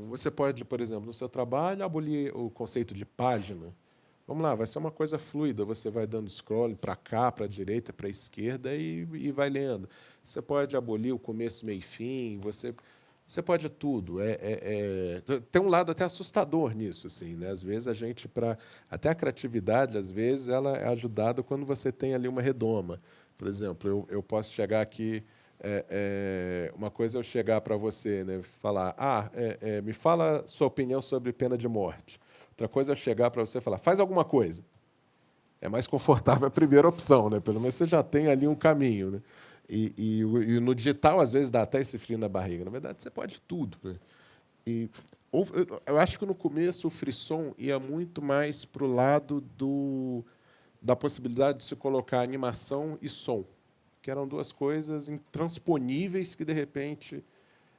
Você pode, por exemplo, no seu trabalho, abolir o conceito de página. Vamos lá, vai ser uma coisa fluida. Você vai dando scroll para cá, para a direita, para a esquerda e vai lendo. Você pode abolir o começo, meio e fim. Você pode tudo. Tem um lado até assustador nisso, assim, né? Às vezes até a criatividade, às vezes, ela é ajudada quando você tem ali uma redoma. Por exemplo, eu posso chegar aqui. Uma coisa é eu chegar para você, né, falar, me fala sua opinião sobre pena de morte. Outra coisa é eu chegar para você e falar, faz alguma coisa. É mais confortável a primeira opção, né? Pelo menos você já tem ali um caminho, né? E no digital, às vezes, dá até esse frio na barriga. Na verdade, você pode tudo, né? E eu acho que no começo o frisson ia muito mais para o lado da possibilidade de se colocar animação e som, que eram duas coisas intransponíveis que, de repente,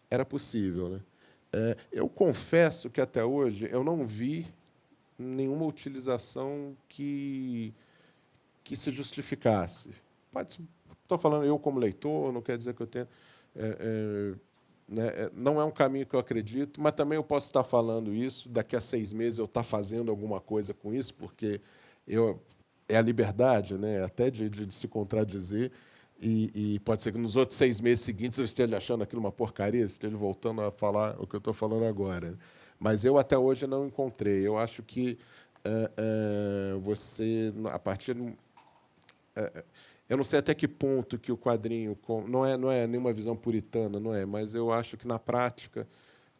era possível, né? Eu confesso que, até hoje, eu não vi nenhuma utilização que se justificasse. Estou falando eu como leitor, não quer dizer que eu tenha... Né, não é um caminho que eu acredito, mas também eu posso estar falando isso, daqui a 6 meses eu estar fazendo alguma coisa com isso, porque é a liberdade, né, até de se contradizer, e pode ser que nos outros 6 meses seguintes eu esteja achando aquilo uma porcaria, esteja voltando a falar o que eu estou falando agora. Mas eu até hoje não encontrei. Eu acho que você, a partir eu não sei até que ponto que o quadrinho não é nenhuma visão puritana, não é, mas eu acho que na prática,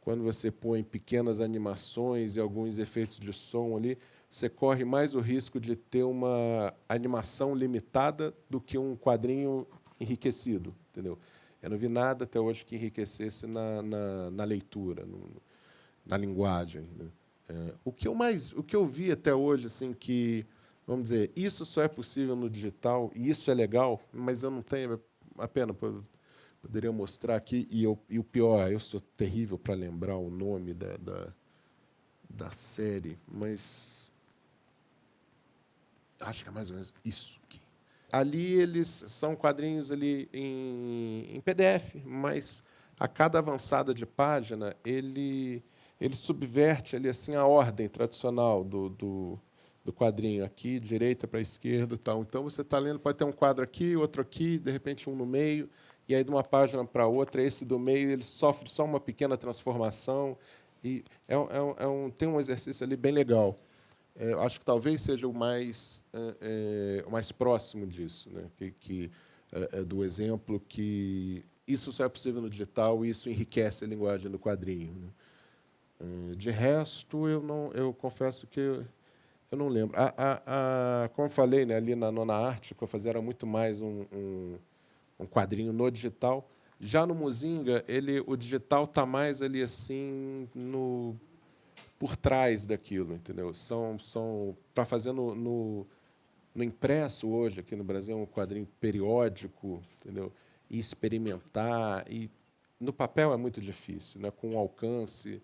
quando você põe pequenas animações e alguns efeitos de som ali, você corre mais o risco de ter uma animação limitada do que um quadrinho enriquecido, entendeu? Eu não vi nada até hoje que enriquecesse na leitura, na linguagem, né? O que eu vi até hoje, assim, que, vamos dizer, isso só é possível no digital e isso é legal, mas eu não tenho a pena, poderia mostrar aqui, e o pior, eu sou terrível para lembrar o nome da série, mas acho que é mais ou menos isso aqui. Ali eles são quadrinhos ali em PDF, mas a cada avançada de página ele subverte ali assim a ordem tradicional do quadrinho aqui, direita para esquerda, e tal. Então você está lendo, pode ter um quadro aqui, outro aqui, de repente um no meio, e aí de uma página para outra, esse do meio ele sofre só uma pequena transformação e tem um exercício ali bem legal. Eu acho que talvez seja o mais próximo disso, né? Do exemplo que isso só é possível no digital e isso enriquece a linguagem do quadrinho, né? De resto, eu confesso que eu não lembro. Como eu falei, né, ali na Nona Arte, o que eu fazia era muito mais um quadrinho no digital. Já no Muzinga, o digital está mais ali assim por trás daquilo, entendeu? São para fazer no impresso hoje aqui no Brasil um quadrinho periódico, entendeu? E experimentar e no papel é muito difícil, né? Com alcance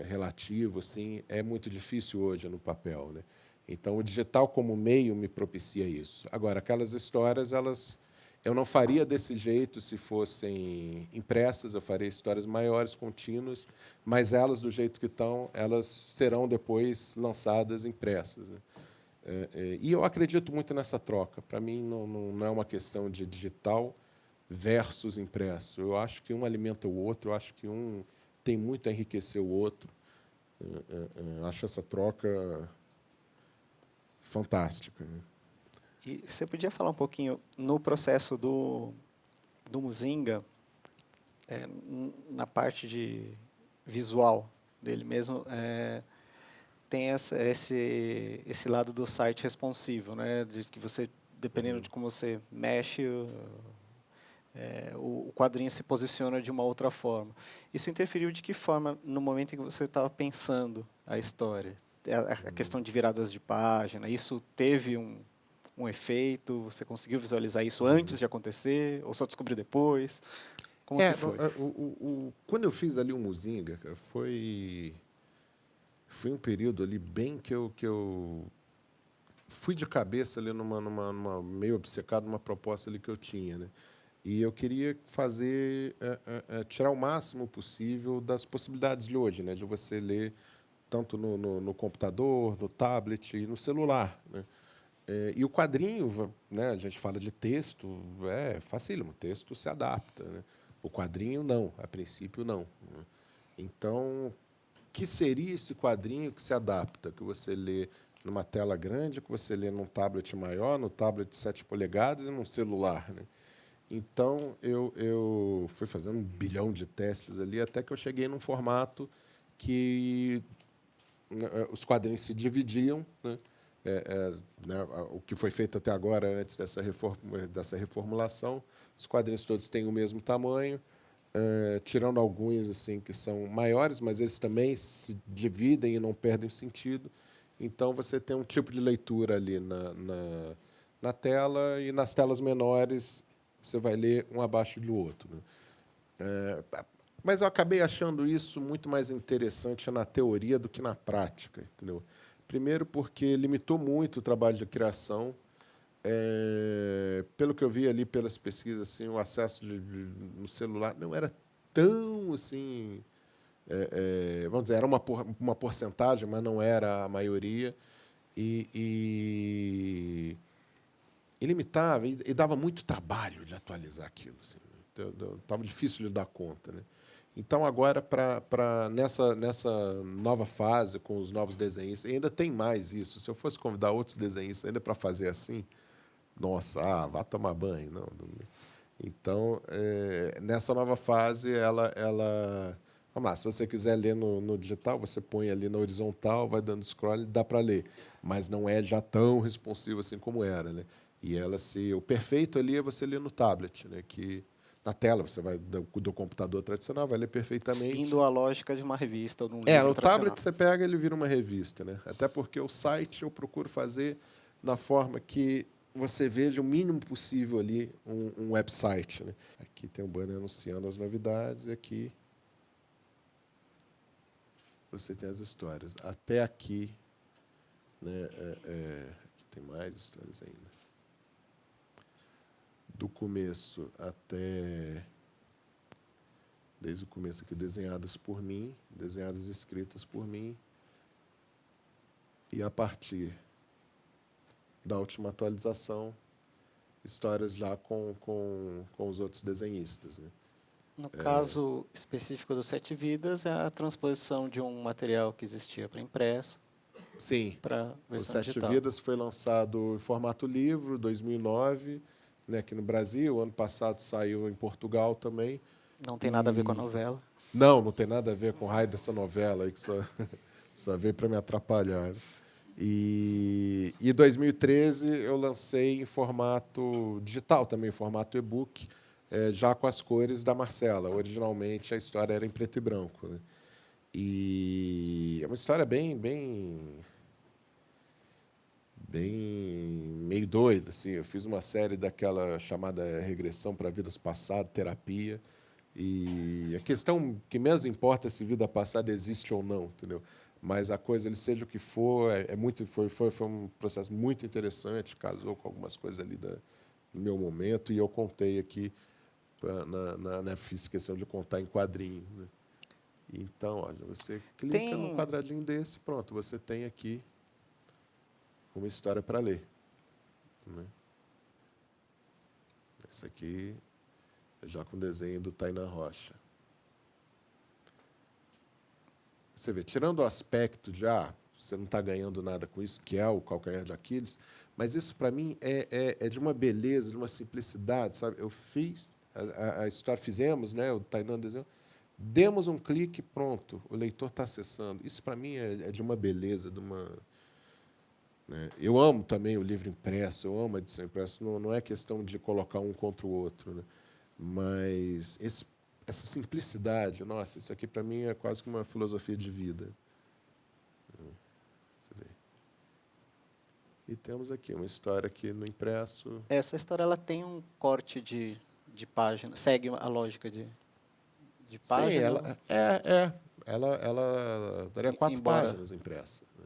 relativo, assim, é muito difícil hoje no papel, né? Então, o digital como meio me propicia isso. Agora, aquelas histórias, eu não faria desse jeito se fossem impressas, eu faria histórias maiores, contínuas, mas elas, do jeito que estão, elas serão depois lançadas impressas, né? E eu acredito muito nessa troca. Para mim, não é uma questão de digital versus impresso. Eu acho que um alimenta o outro, eu acho que um tem muito a enriquecer o outro. Acho essa troca fantástica, né? E você podia falar um pouquinho no processo do Muzinga, na parte de visual dele mesmo, tem esse lado do site responsivo, né? De que você, dependendo de como você mexe, o quadrinho se posiciona de uma outra forma. Isso interferiu de que forma no momento em que você estava pensando a história? A questão de viradas de página, isso teve um efeito? Você conseguiu visualizar isso antes de acontecer? Ou só descobriu depois? Como que foi? Quando eu fiz ali o Muzinga, cara, foi um período ali bem que eu fui de cabeça ali numa meio obcecado numa proposta ali que eu tinha, né? E eu queria fazer tirar o máximo possível das possibilidades de hoje, né? De você ler tanto no computador, no tablet e no celular, né? E o quadrinho, né? A gente fala de texto, é facílimo, o texto se adapta, né? O quadrinho não, a princípio não, né? Então, que seria esse quadrinho que se adapta, que você lê numa tela grande, que você lê num tablet maior, no tablet de 7 polegadas e num celular, né? Então, eu fui fazendo 1 bilhão de testes ali, até que eu cheguei num formato que os quadrinhos se dividiam, né? Né, o que foi feito até agora, antes dessa reformulação, os quadrinhos todos têm o mesmo tamanho, tirando alguns assim que são maiores, mas eles também se dividem e não perdem o sentido. Então, você tem um tipo de leitura ali na tela, e nas telas menores você vai ler um abaixo do outro, né? Mas eu acabei achando isso muito mais interessante na teoria do que na prática, entendeu? Primeiro, porque limitou muito o trabalho de criação. Pelo que eu vi ali pelas pesquisas, assim, o acesso no celular não era tão assim. Vamos dizer, era uma porcentagem, mas não era a maioria. E limitava, e dava muito trabalho de atualizar aquilo. Assim, estava difícil de dar conta, né? Então, agora, nessa nova fase, com os novos desenhistas, ainda tem mais isso. Se eu fosse convidar outros desenhistas ainda para fazer assim, nossa, vá tomar banho. Não. Então, nessa nova fase, vamos lá, se você quiser ler no digital, você põe ali na horizontal, vai dando scroll, dá para ler. Mas não é já tão responsivo assim como era, né? E o perfeito ali é você ler no tablet, né? Que na tela você vai do computador tradicional, vai ler perfeitamente. Seguindo a lógica de uma revista ou de um livro No tradicional. tablet você pega, ele vira uma revista, né? Até porque o site eu procuro fazer da forma que você veja o mínimo possível ali um website, né? Aqui tem um banner anunciando as novidades e aqui você tem as histórias. Até aqui, né? Aqui tem mais histórias ainda. Do começo até... Desde o começo aqui, desenhadas por mim, desenhadas e escritas por mim. E a partir da última atualização, histórias já com os outros desenhistas, né? No caso específico do Sete Vidas, é a transposição de um material que existia para impresso. Sim, para o versão Sete digital. Vidas foi lançado em formato livro, 2009, né, aqui no Brasil. Ano passado saiu em Portugal também. Não tem nada a ver com a novela. Não tem nada a ver com o raio dessa novela aí, que só veio para me atrapalhar, né? E em 2013 eu lancei em formato digital também, em formato e-book, já com as cores da Marcela. Originalmente a história era em preto e branco, né? E é uma história bem meio doida, assim. Eu fiz uma série daquela chamada Regressão para Vidas Passadas, terapia. E a questão que menos importa é se vida passada existe ou não, entendeu? mas a coisa, ele seja o que for, foi um processo muito interessante, casou com algumas coisas ali do meu momento, e eu contei aqui, fiz questão de contar em quadrinho. Né? Então, olha, você clica num quadradinho desse, pronto, você tem aqui uma história para ler. Né? Esse aqui é já com desenho do Tainan Rocha. Você vê, tirando o aspecto de você não está ganhando nada com isso, que é o calcanhar de Aquiles, mas isso, para mim, é de uma beleza, de uma simplicidade. Sabe? Eu fiz a história, fizemos, né, o Tainan desenhou, demos um clique, pronto, o leitor está acessando. Isso, para mim, é de uma beleza, de uma... Né? Eu amo também o livro impresso, eu amo a edição impressa, não é questão de colocar um contra o outro, né? Mas essa simplicidade, nossa, isso aqui para mim é quase que uma filosofia de vida. E temos aqui uma história que no impresso... Essa história ela tem um corte de página, segue a lógica de página? Sim, ela daria 4 páginas impressa. Né?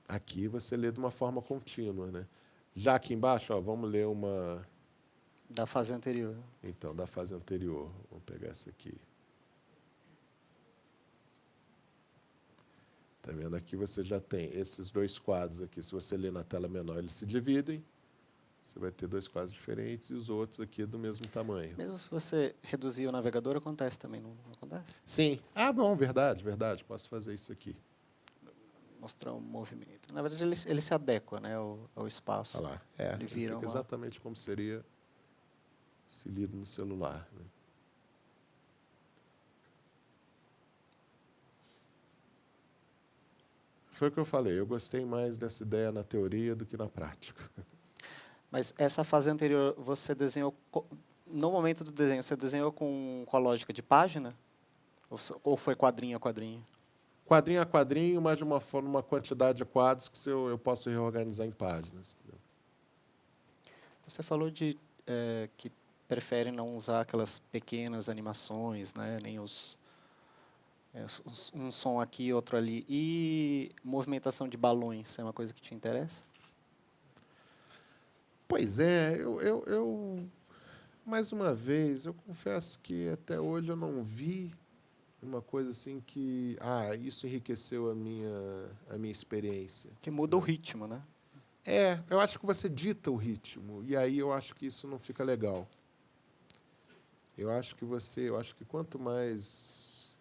Aqui você lê de uma forma contínua. Né? Já aqui embaixo, vamos ler uma... Da fase anterior. Então, da fase anterior. Vamos pegar essa aqui. Está vendo? Aqui você já tem esses 2 quadros aqui. Se você ler na tela menor, eles se dividem. Você vai ter 2 quadros diferentes e os outros aqui do mesmo tamanho. Mesmo se você reduzir o navegador, acontece também, não acontece? Sim. Bom, verdade. Posso fazer isso aqui. Mostrar o movimento. Na verdade, ele se adequa, né, ao espaço. Olha lá. Ele fica exatamente como seria se lido no celular. Né? Foi o que eu falei. Eu gostei mais dessa ideia na teoria do que na prática. Mas essa fase anterior, você desenhou... No momento do desenho, você desenhou com a lógica de página? Ou foi quadrinho a quadrinho? Quadrinho a quadrinho, mas de uma forma, uma quantidade de quadros que eu posso reorganizar em páginas. Entendeu? Você falou de que prefere não usar aquelas pequenas animações, né, nem um som aqui, outro ali. E movimentação de balões, é uma coisa que te interessa? Pois é, eu mais uma vez, eu confesso que até hoje eu não vi uma coisa assim que isso enriqueceu a minha experiência. Que muda o ritmo, né? Eu acho que você dita o ritmo, e aí eu acho que isso não fica legal. Eu acho que quanto mais...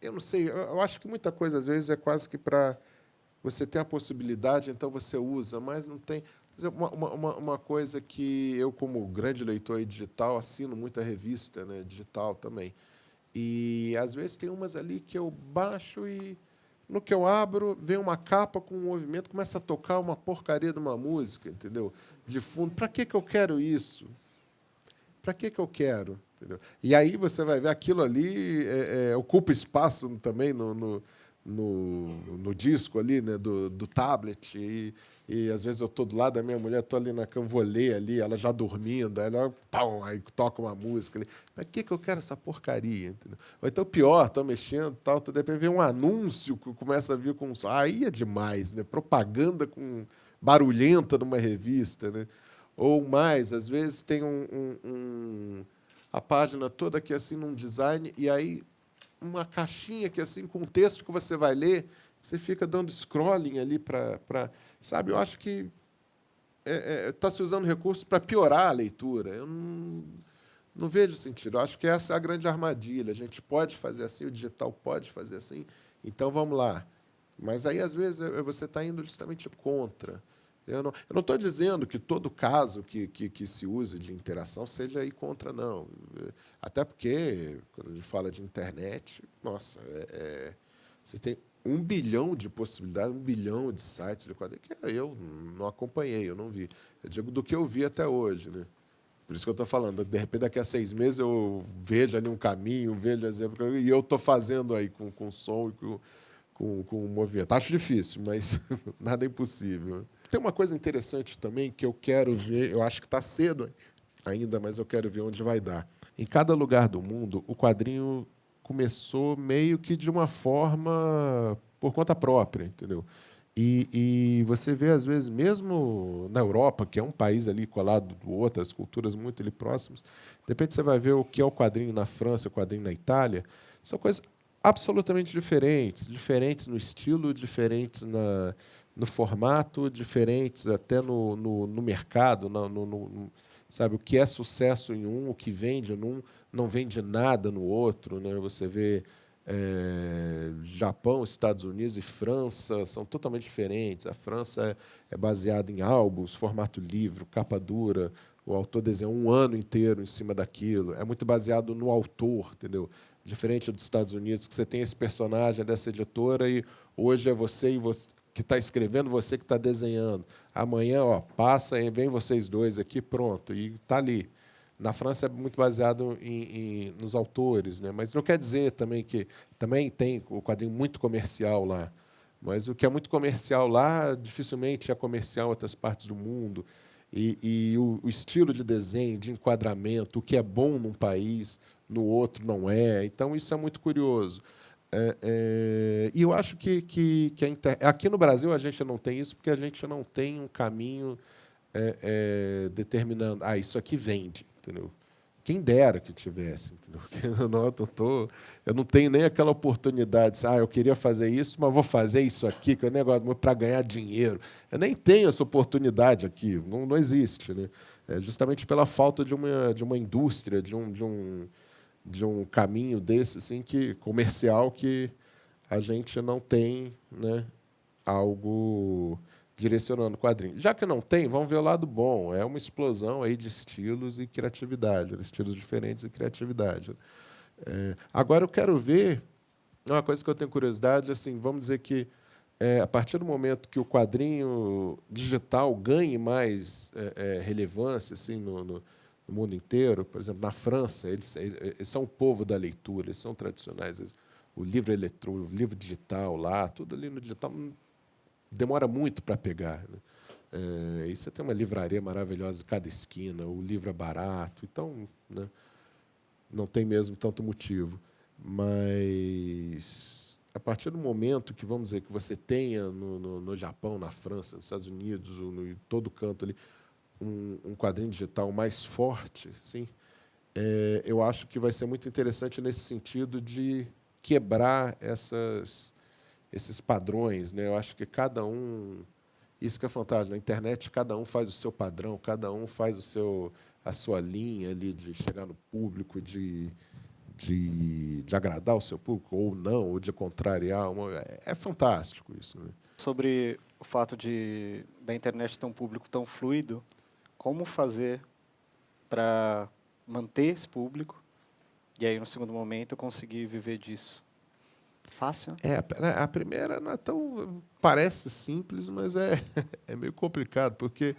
eu não sei, eu acho que muita coisa, às vezes, é quase que para você ter a possibilidade, então você usa, mas não tem... Uma coisa que eu, como grande leitor digital, assino muita revista, né, digital também. E, às vezes, tem umas ali que eu baixo e, no que eu abro, vem uma capa com um movimento, começa a tocar uma porcaria de uma música, entendeu? De fundo. Para que eu quero isso? Para que eu quero? Entendeu? E aí você vai ver aquilo ali ocupa espaço também no disco ali, né, do tablet, e às vezes eu estou do lado da minha mulher, estou ali na cama, vou ler ali, ela já dormindo, aí toca uma música ali. Para que eu quero essa porcaria? Entendeu? Ou então, pior, estou mexendo, de repente vem um anúncio que começa a vir com... Aí é demais, né? Propaganda barulhenta numa revista. Né? Ou mais, às vezes tem a página toda aqui assim num design, e aí uma caixinha que assim com um texto que você vai ler, você fica dando scrolling ali para sabe, eu acho que está se usando recursos para piorar a leitura. Eu não vejo sentido. Eu acho que essa é a grande armadilha. A gente pode fazer assim, o digital pode fazer assim, então vamos lá. Mas aí, às vezes, você está indo justamente contra. Eu não estou dizendo que todo caso que se use de interação seja ir contra, não. Até porque, quando a gente fala de internet, nossa, você tem 1 bilhão de possibilidades, 1 bilhão de sites de quadrinhos que eu não acompanhei, eu não vi. Eu digo do que eu vi até hoje. Né? Por isso que eu estou falando. De repente, daqui a 6 meses, eu vejo ali um caminho, vejo exemplo, e eu estou fazendo aí com som e com movimento. Acho difícil, mas nada é impossível. Tem uma coisa interessante também que eu quero ver, eu acho que está cedo ainda, mas eu quero ver onde vai dar. em cada lugar do mundo, o quadrinho começou meio que de uma forma por conta própria, entendeu? E você vê, às vezes, mesmo na Europa, que é um país ali colado do outro, as culturas muito ali próximas, de repente você vai ver o que é o quadrinho na França, o quadrinho na Itália, são coisas absolutamente diferentes, diferentes no estilo, diferentes no formato, diferentes até no mercado, sabe, o que é sucesso em um, o que vende num, não vende nada no outro, né? Você vê Japão, Estados Unidos e França são totalmente diferentes. A França é baseada em álbuns, formato livro, capa dura. O autor desenha um ano inteiro em cima daquilo. É muito baseado no autor, entendeu? Diferente dos Estados Unidos, que você tem esse personagem dessa editora e hoje é você e você que está escrevendo, você que está desenhando. Amanhã, ó, passa e vem vocês dois aqui, pronto, e está ali. Na França é muito baseado nos autores, né? Mas não quer dizer também que também tem o quadrinho muito comercial lá. Mas o que é muito comercial lá dificilmente é comercial em outras partes do mundo. E o estilo de desenho, de enquadramento, o que é bom num país, no outro não é. Então isso é muito curioso. E eu acho que aqui no Brasil a gente não tem isso porque a gente não tem um caminho determinando, isso aqui vende, entendeu? Quem dera que tivesse, entendeu? Eu não tenho nem aquela oportunidade, eu queria fazer isso, mas vou fazer isso aqui, que é um negócio para ganhar dinheiro. Eu nem tenho essa oportunidade aqui, não existe, né? É justamente pela falta de uma indústria, de um caminho desse assim, comercial que a gente não tem, né, algo direcionando o quadrinho. Já que não tem, vamos ver o lado bom. É uma explosão aí de estilos e criatividade, estilos diferentes e criatividade. Agora eu quero ver uma coisa que eu tenho curiosidade, assim, vamos dizer que a partir do momento que o quadrinho digital ganhe mais relevância assim, no mundo inteiro, por exemplo, na França, eles são o povo da leitura, eles são tradicionais. O livro eletrônico, o livro digital lá, tudo ali no digital demora muito para pegar, né? E você tem uma livraria maravilhosa em cada esquina, o livro é barato, então, né, não tem mesmo tanto motivo. Mas a partir do momento que, vamos dizer, que você tenha no Japão, na França, nos Estados Unidos, em todo canto ali, um quadrinho digital mais forte, sim, eu acho que vai ser muito interessante nesse sentido de quebrar esses padrões, né? Eu acho que cada um, isso que é fantástico, na internet cada um faz o seu padrão, cada um faz a sua linha ali de chegar no público, de agradar o seu público ou não, ou de contrariar. É fantástico isso, né? Sobre o fato da internet ter um público tão fluido, como fazer para manter esse público e aí, no segundo momento, conseguir viver disso? Fácil? A primeira não é tão... Parece simples, mas é meio complicado, porque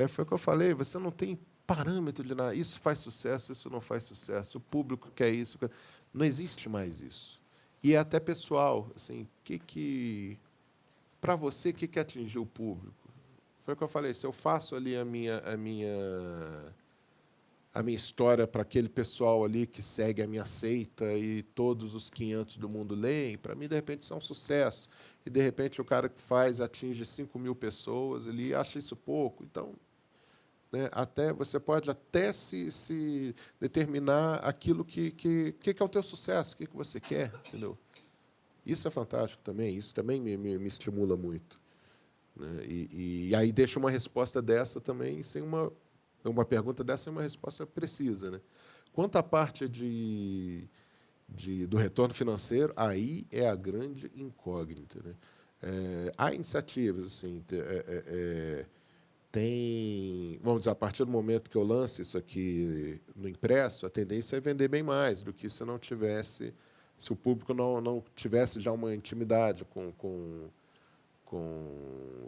foi o que eu falei, você não tem parâmetro de nada. Isso faz sucesso, isso não faz sucesso. O público quer isso. Não existe mais isso. E é até pessoal. Assim, para você, o que atingiu o público? Foi o que eu falei. Se eu faço ali a minha história para aquele pessoal ali que segue a minha seita e todos os 500 do mundo leem, para mim, de repente, isso é um sucesso. E, de repente, o cara que faz atinge 5.000 pessoas, ele acha isso pouco. Então, né, você pode até se determinar aquilo que é o teu sucesso, o que você quer, entendeu? Isso é fantástico também, isso também me estimula muito, né? E aí deixa uma resposta dessa também sem uma pergunta dessa sem uma resposta precisa, né? Quanto à parte do retorno financeiro, aí é a grande incógnita, né? Há iniciativas, assim, tem, vamos dizer, a partir do momento que eu lance isso aqui no impresso, a tendência é vender bem mais do que se o público não tivesse já uma intimidade com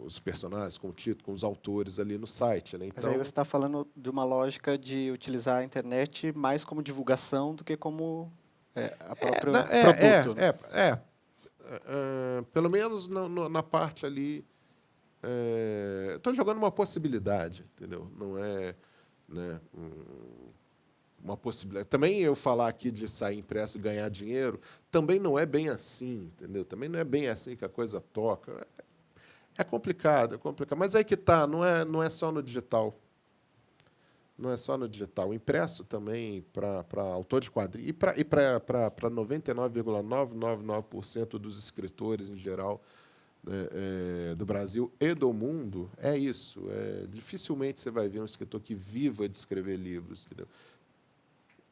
os personagens, com o título, com os autores ali no site, né? Mas aí você está falando de uma lógica de utilizar a internet mais como divulgação do que como a próprio produto. Né? Pelo menos na parte ali. Estou jogando uma possibilidade, entendeu? Não é, né, uma possibilidade. Também eu falar aqui de sair impresso e ganhar dinheiro, também não é bem assim, entendeu? Também não é bem assim que a coisa toca. É complicado, é complicado. Mas aí que tá, não é só no digital. Não é só no digital. O impresso também, para autor de quadrinhos, e para 99,999% dos escritores em geral, do Brasil e do mundo, é isso. Dificilmente você vai ver um escritor que viva de escrever livros. Entendeu?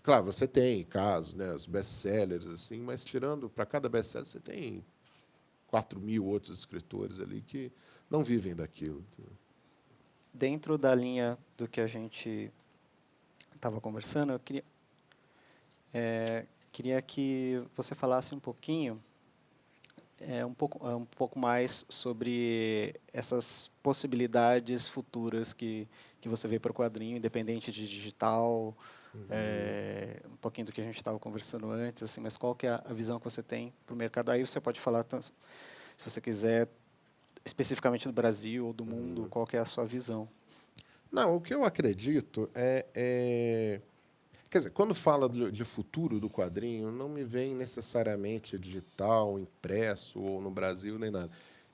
Claro, você tem casos, né, os best-sellers, assim, mas tirando, para cada best-seller, você tem 4.000 outros escritores ali que não vivem daquilo. Entendeu? Dentro da linha do que a gente estava conversando, eu queria que você falasse um pouquinho, um pouco mais sobre essas possibilidades futuras que você vê para o quadrinho, independente de digital, um pouquinho do que a gente estava conversando antes, assim, mas qual que é a visão que você tem para o mercado? Aí você pode falar, se você quiser, especificamente do Brasil ou do mundo, qual que é a sua visão? Não, o que eu acredito quer dizer, quando fala de futuro do quadrinho, não me vem necessariamente digital, impresso ou no Brasil, nem nada.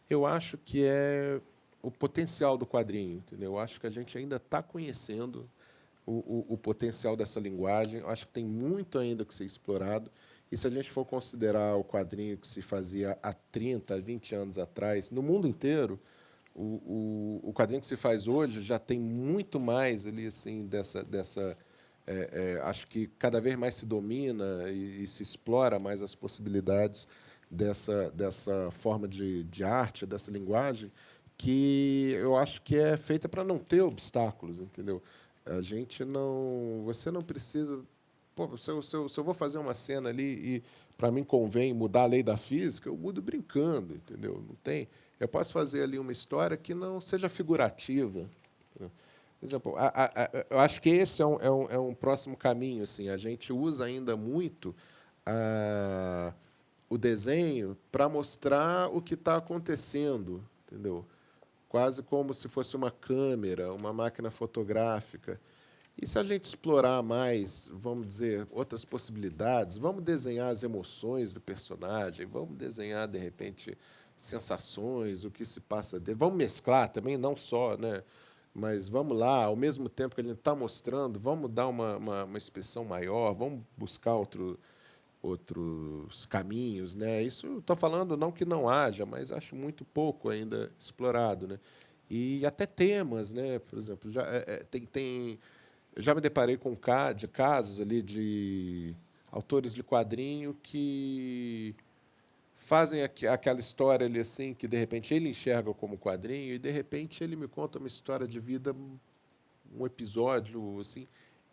Eu acho que é o potencial do quadrinho, entendeu? Eu acho que a gente ainda está conhecendo o potencial dessa linguagem. Eu acho que tem muito ainda que ser explorado. E se a gente for considerar o quadrinho que se fazia há 30, 20 anos atrás, no mundo inteiro, o quadrinho que se faz hoje já tem muito mais ali assim dessa acho que cada vez mais se domina e se explora mais as possibilidades dessa forma de arte, dessa linguagem, que eu acho que é feita para não ter obstáculos, entendeu? A gente não, você não precisa, pô, se eu vou fazer uma cena ali e para mim convém mudar a lei da física, eu mudo brincando, entendeu? Não tem, eu posso fazer ali uma história que não seja figurativa. Entendeu? Por exemplo, eu acho que esse é um próximo caminho. Assim, a gente usa ainda muito o desenho para mostrar o que está acontecendo, entendeu? Quase como se fosse uma câmera, uma máquina fotográfica. E se a gente explorar mais, vamos dizer, outras possibilidades, vamos desenhar as emoções do personagem, vamos desenhar, de repente, sensações, o que se passa dele. Vamos mesclar também, não só, né? Mas vamos lá, ao mesmo tempo que a gente está mostrando, vamos dar uma expressão maior, vamos buscar outros caminhos, né? Isso estou falando não que não haja, mas acho muito pouco ainda explorado, né? E até temas, né? Por exemplo, eu já me deparei com de casos ali de autores de quadrinho que fazem aquela história ali assim que de repente ele enxerga como quadrinho e de repente ele me conta uma história de vida, um episódio assim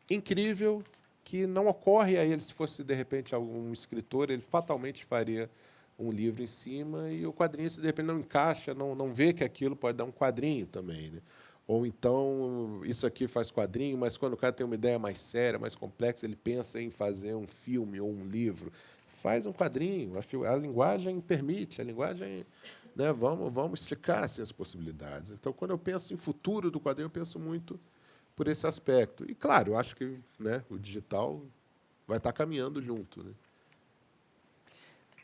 incrível que não ocorre a ele. Se fosse de repente algum escritor, ele fatalmente faria um livro em cima e o quadrinho se de repente não encaixa, não vê que aquilo pode dar um quadrinho também, né? Ou então isso aqui faz quadrinho, mas quando o cara tem uma ideia mais séria, mais complexa, ele pensa em fazer um filme ou um livro, faz um quadrinho. A linguagem permite, a linguagem, né? Vamos esticar assim, as possibilidades. Então, quando eu penso em futuro do quadrinho, eu penso muito por esse aspecto. E, claro, eu acho que, né, o digital vai estar caminhando junto. Né?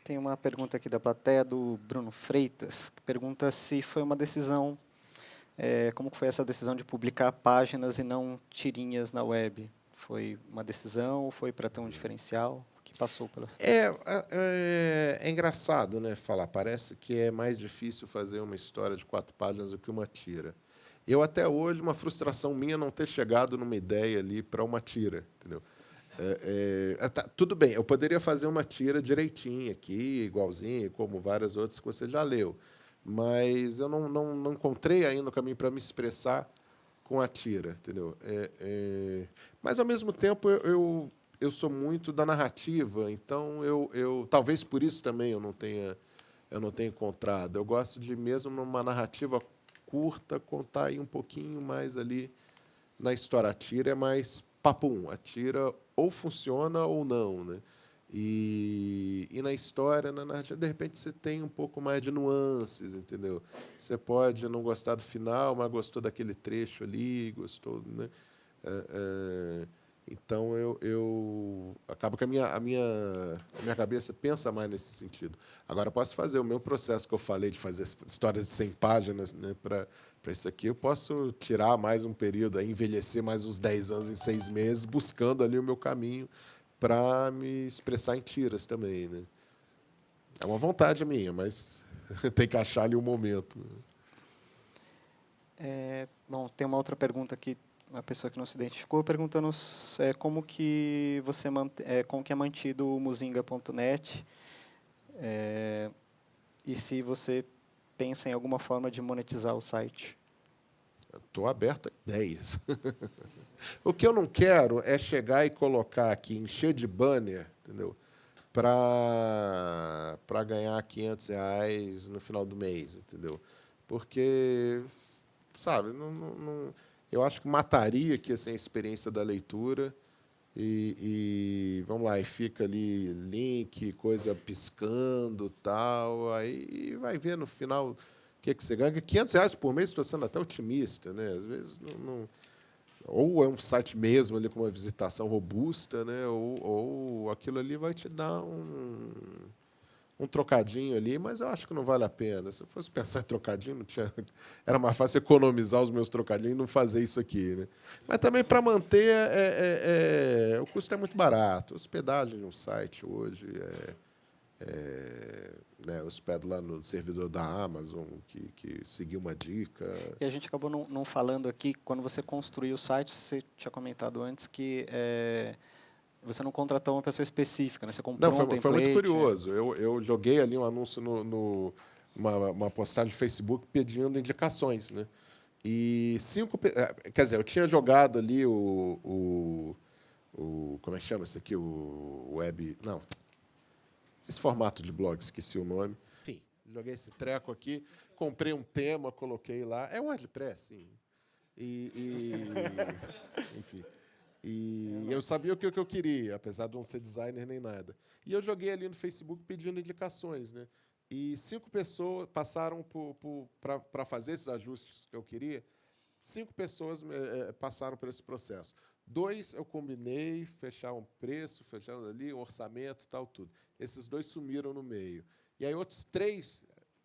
Tem uma pergunta aqui da plateia do Bruno Freitas, que pergunta se foi uma decisão, como foi essa decisão de publicar páginas e não tirinhas na web? Foi uma decisão ou foi para ter um diferencial? O que passou pela... É engraçado, né, falar. Parece que é mais difícil fazer uma história de 4 páginas do que uma tira. Eu, até hoje, uma frustração minha não ter chegado numa ideia ali para uma tira, entendeu? Tudo bem, eu poderia fazer uma tira direitinha aqui, igualzinho, como várias outras que você já leu, mas eu não encontrei ainda o caminho para me expressar com a tira, entendeu? Mas, ao mesmo tempo, eu sou muito da narrativa, então talvez por isso também eu não tenha encontrado. Eu gosto de, mesmo numa narrativa curta, contar aí um pouquinho mais ali na história. A tira é mais papum, a tira ou funciona ou não, né? E na história, na narrativa, de repente você tem um pouco mais de nuances, entendeu? Você pode não gostar do final, mas gostou daquele trecho ali, gostou, né? É, é, Então, acaba que a minha cabeça pensa mais nesse sentido. Agora, eu posso fazer o meu processo que eu falei de fazer histórias de 100 páginas, né, para isso aqui. Eu posso tirar mais um período, aí, envelhecer mais uns 10 anos em 6 meses, buscando ali o meu caminho para me expressar em tiras também. Né? É uma vontade minha, mas tem que achar ali o momento. Bom, tem uma outra pergunta aqui, uma pessoa que não se identificou, perguntando como que como que é mantido o muzinga.net, e se você pensa em alguma forma de monetizar o site. Estou aberto a ideias. O que eu não quero é chegar e colocar aqui, encher de banner, entendeu? Para ganhar R$ 500 no final do mês, entendeu? Porque, sabe, eu acho que mataria aqui assim, a experiência da leitura vamos lá, e fica ali link, coisa piscando, tal, aí vai ver no final o que você ganha. R$ 500 por mês, estou sendo até otimista, né? Às vezes ou é um site mesmo ali com uma visitação robusta, né? Ou aquilo ali vai te dar um trocadinho ali, mas eu acho que não vale a pena. Se eu fosse pensar em trocadinho, não tinha, era mais fácil economizar os meus trocadinhos e não fazer isso aqui. Né? Mas também para manter, o custo é muito barato. Hospedagem de um site hoje né, eu hospedo lá no servidor da Amazon, que seguiu uma dica. E a gente acabou não falando aqui, quando você construiu o site, você tinha comentado antes que você não contratou uma pessoa específica, né? Você Não, comprou um foi muito template. curioso. Eu joguei ali um anúncio uma postagem de Facebook pedindo indicações, né? E quer dizer, eu tinha jogado ali como é que chama isso aqui? O web. Não. Esse formato de blog, esqueci o nome. Enfim, joguei esse treco aqui, comprei um tema, coloquei lá. É um WordPress, sim. Enfim. E eu sabia o que eu queria, apesar de não ser designer nem nada. E eu joguei ali no Facebook pedindo indicações, né? E 5 pessoas passaram para fazer esses ajustes que eu queria. 5 pessoas passaram por esse processo. 2 eu combinei, fechar um preço, fechando ali um orçamento, tal, tudo. Esses 2 sumiram no meio. E aí outros 3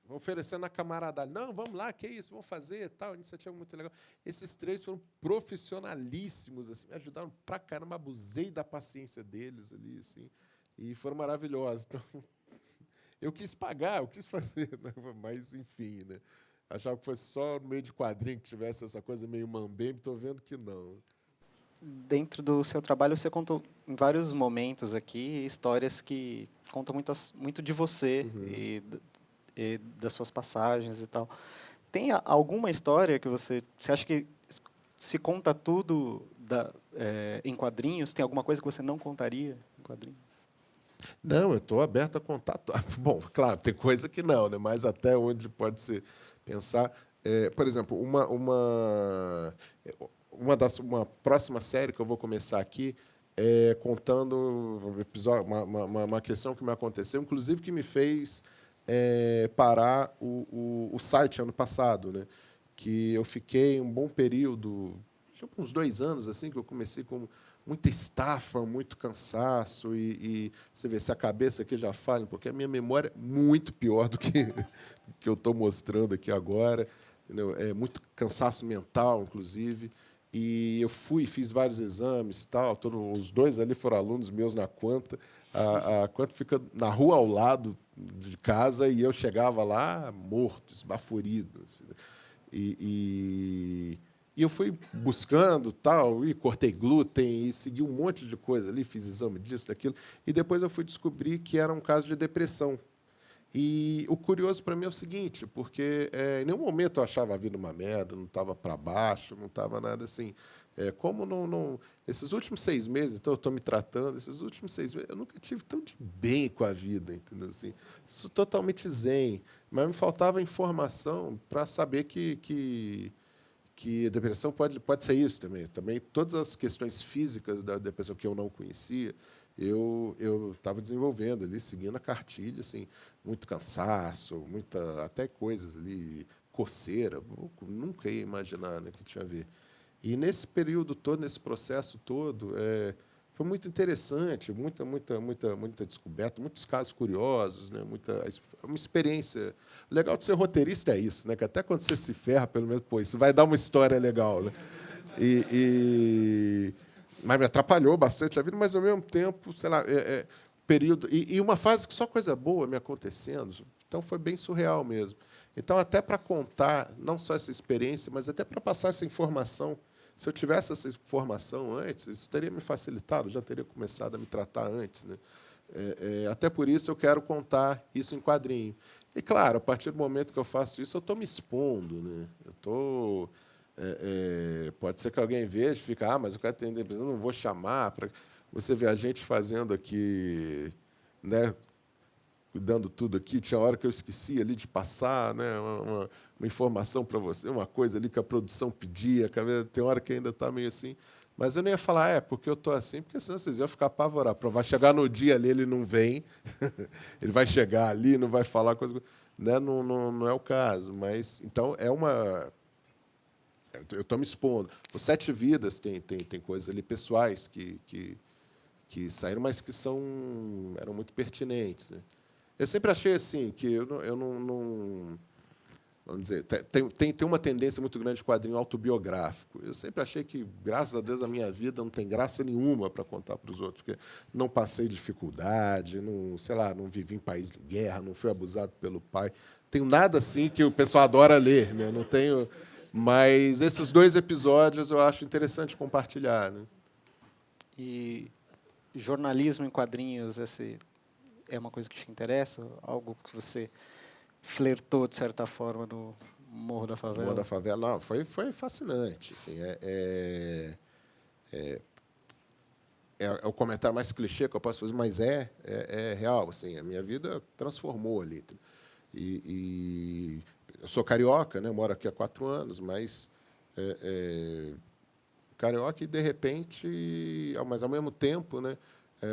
oferecendo a camaradagem. Não, vamos lá, que isso, vamos fazer, tal, iniciativa muito legal. Esses 3 foram profissionalíssimos, assim, me ajudaram pra caramba, abusei da paciência deles ali, assim, e foram maravilhosos. Então, eu quis pagar, eu quis fazer, né? Mas, enfim, né? Achava que fosse só no meio de quadrinho que tivesse essa coisa meio mambembe, estou vendo que não. Dentro do seu trabalho, você contou em vários momentos aqui histórias que contam muito de você e das suas passagens e tal. Tem alguma história que você acha que se conta tudo em quadrinhos? Tem alguma coisa que você não contaria em quadrinhos? Não, eu estou aberto a contar. Bom, claro, tem coisa que não, né? Mas até onde pode se pensar. Por exemplo, uma próxima série que eu vou começar aqui contando um episódio, uma questão que me aconteceu, inclusive que me fez parar o site ano passado, né? Que eu fiquei um bom período, tipo uns 2 anos, assim, que eu comecei com muita estafa, muito cansaço e você vê se a cabeça aqui já falha, porque a minha memória é muito pior do que eu estou mostrando aqui agora, entendeu? É muito cansaço mental, inclusive. E eu fiz vários exames, tal. Os 2 ali foram alunos meus na Quanta. A Quanta fica na rua ao lado de casa e eu chegava lá morto, esbaforido. Assim, né? E eu fui buscando tal, e cortei glúten, e segui um monte de coisa ali, fiz exame disso, daquilo, e depois eu fui descobrir que era um caso de depressão. E o curioso para mim é o seguinte, porque em nenhum momento eu achava a vida uma merda, não estava para baixo, não estava nada assim. Como esses últimos 6 meses, então eu estou me tratando, esses últimos 6 meses, eu nunca tive tão de bem com a vida, entendeu? Assim, isso totalmente zen, mas me faltava informação para saber que a depressão pode ser isso também. Também todas as questões físicas da depressão que eu não conhecia, eu estava desenvolvendo ali, seguindo a cartilha, assim, muito cansaço, até coisas ali, coceira, eu nunca ia imaginar, né, que tinha a ver. E nesse período todo, nesse processo todo, foi muito interessante, muita descoberta, muitos casos curiosos, né? Uma experiência. O legal de ser roteirista é isso, né? Que até quando você se ferra, pelo menos, pô, isso vai dar uma história legal, né? Mas me atrapalhou bastante a vida, mas ao mesmo tempo, sei lá, período e uma fase que só coisa boa me acontecendo, então foi bem surreal mesmo. Então, até para contar não só essa experiência, mas até para passar essa informação, se eu tivesse essa informação antes, isso teria me facilitado, já teria começado a me tratar antes, né? Até por isso eu quero contar isso em quadrinho. E claro, a partir do momento que eu faço isso, eu estou me expondo, né? Eu estou pode ser que alguém veja e fique, mas eu quero atender, eu não vou chamar. Você vê a gente fazendo aqui, né, cuidando tudo aqui, tinha hora que eu esqueci ali de passar, né, uma informação para você, uma coisa ali que a produção pedia, tem hora que ainda está meio assim. Mas eu não ia falar, porque eu estou assim, porque senão vocês iam ficar apavorados. Vai chegar no dia ali, ele não vem, ele vai chegar ali, não vai falar coisa. Né, não é o caso. Mas, então, eu estou me expondo. O Sete Vidas tem coisas ali pessoais que saíram, mas que eram muito pertinentes, né? Eu sempre achei assim que eu não vamos dizer, tem uma tendência muito grande de quadrinho autobiográfico. Eu sempre achei que, graças a Deus, a minha vida não tem graça nenhuma para contar para os outros, porque não passei dificuldade, não, sei lá, não vivi em país de guerra, não fui abusado pelo pai. Tenho nada assim que o pessoal adora ler, né? Não tenho, mas esses 2 episódios eu acho interessante compartilhar, né? E jornalismo em quadrinhos, é uma coisa que te interessa? Algo que você flertou, de certa forma, no Morro da Favela? Morro da Favela, não, foi fascinante. Assim, é o comentário mais clichê que eu posso fazer, mas é real. Assim, a minha vida transformou ali. E eu sou carioca, né, moro aqui há 4 anos, mas carioca e, de repente, mas, ao mesmo tempo, né,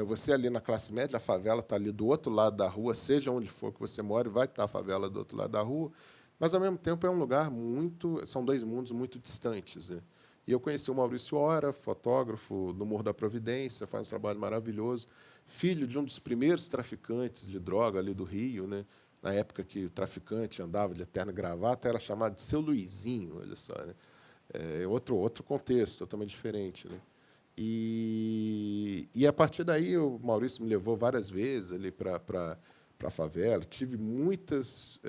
você ali na classe média, a favela está ali do outro lado da rua, seja onde for que você mora, vai estar a favela do outro lado da rua, mas, ao mesmo tempo, é um lugar são 2 mundos muito distantes, né? E eu conheci o Maurício Hora, fotógrafo do Morro da Providência, faz um trabalho maravilhoso, filho de um dos primeiros traficantes de droga ali do Rio, né? Na época que o traficante andava de terno e gravata, era chamado de Seu Luizinho, olha só, né? Outro contexto, totalmente diferente, né? E a partir daí o Maurício me levou várias vezes ali para a favela. Tive muitas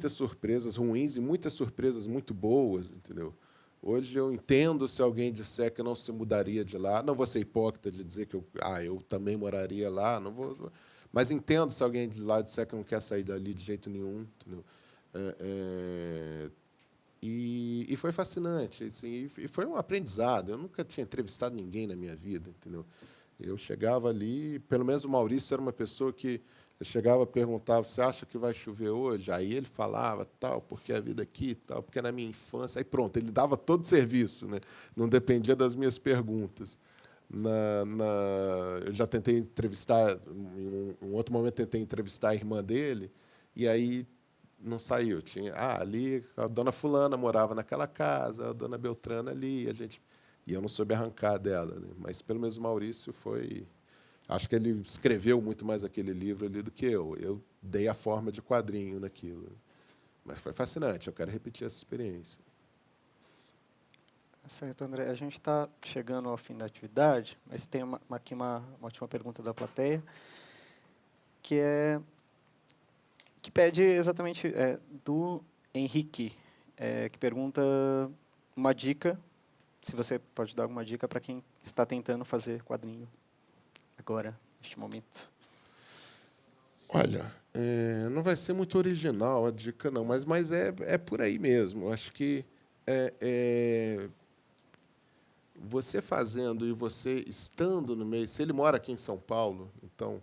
surpresas ruins e muitas surpresas muito boas, entendeu? Hoje eu entendo se alguém disser que não se mudaria de lá. Não vou ser hipócrita de dizer que eu também moraria lá, não vou. Mas entendo se alguém de lá disser que não quer sair dali de jeito nenhum, entendeu? E foi fascinante, assim, e foi um aprendizado. Eu nunca tinha entrevistado ninguém na minha vida, entendeu? Eu chegava ali, pelo menos o Maurício era uma pessoa que eu chegava e perguntava: você acha que vai chover hoje? Aí ele falava tal, porque a vida aqui, tal, porque na minha infância. Aí pronto, ele dava todo o serviço, né? Não dependia das minhas perguntas. Eu já tentei entrevistar, em um outro momento tentei entrevistar a irmã dele, e aí não saiu. Ali a dona fulana morava naquela casa, a dona Beltrana ali, e eu não soube arrancar dela, né? Mas pelo menos o Maurício foi. Acho que ele escreveu muito mais aquele livro ali do que eu. Eu dei a forma de quadrinho naquilo. Mas foi fascinante, eu quero repetir essa experiência. Certo, André. A gente está chegando ao fim da atividade, mas tem aqui uma última pergunta da plateia, que pede exatamente do Henrique, que pergunta uma dica, se você pode dar alguma dica para quem está tentando fazer quadrinho agora, neste momento. Olha, não vai ser muito original a dica, não, mas é por aí mesmo. Eu acho que você fazendo e você estando no meio. Se ele mora aqui em São Paulo, então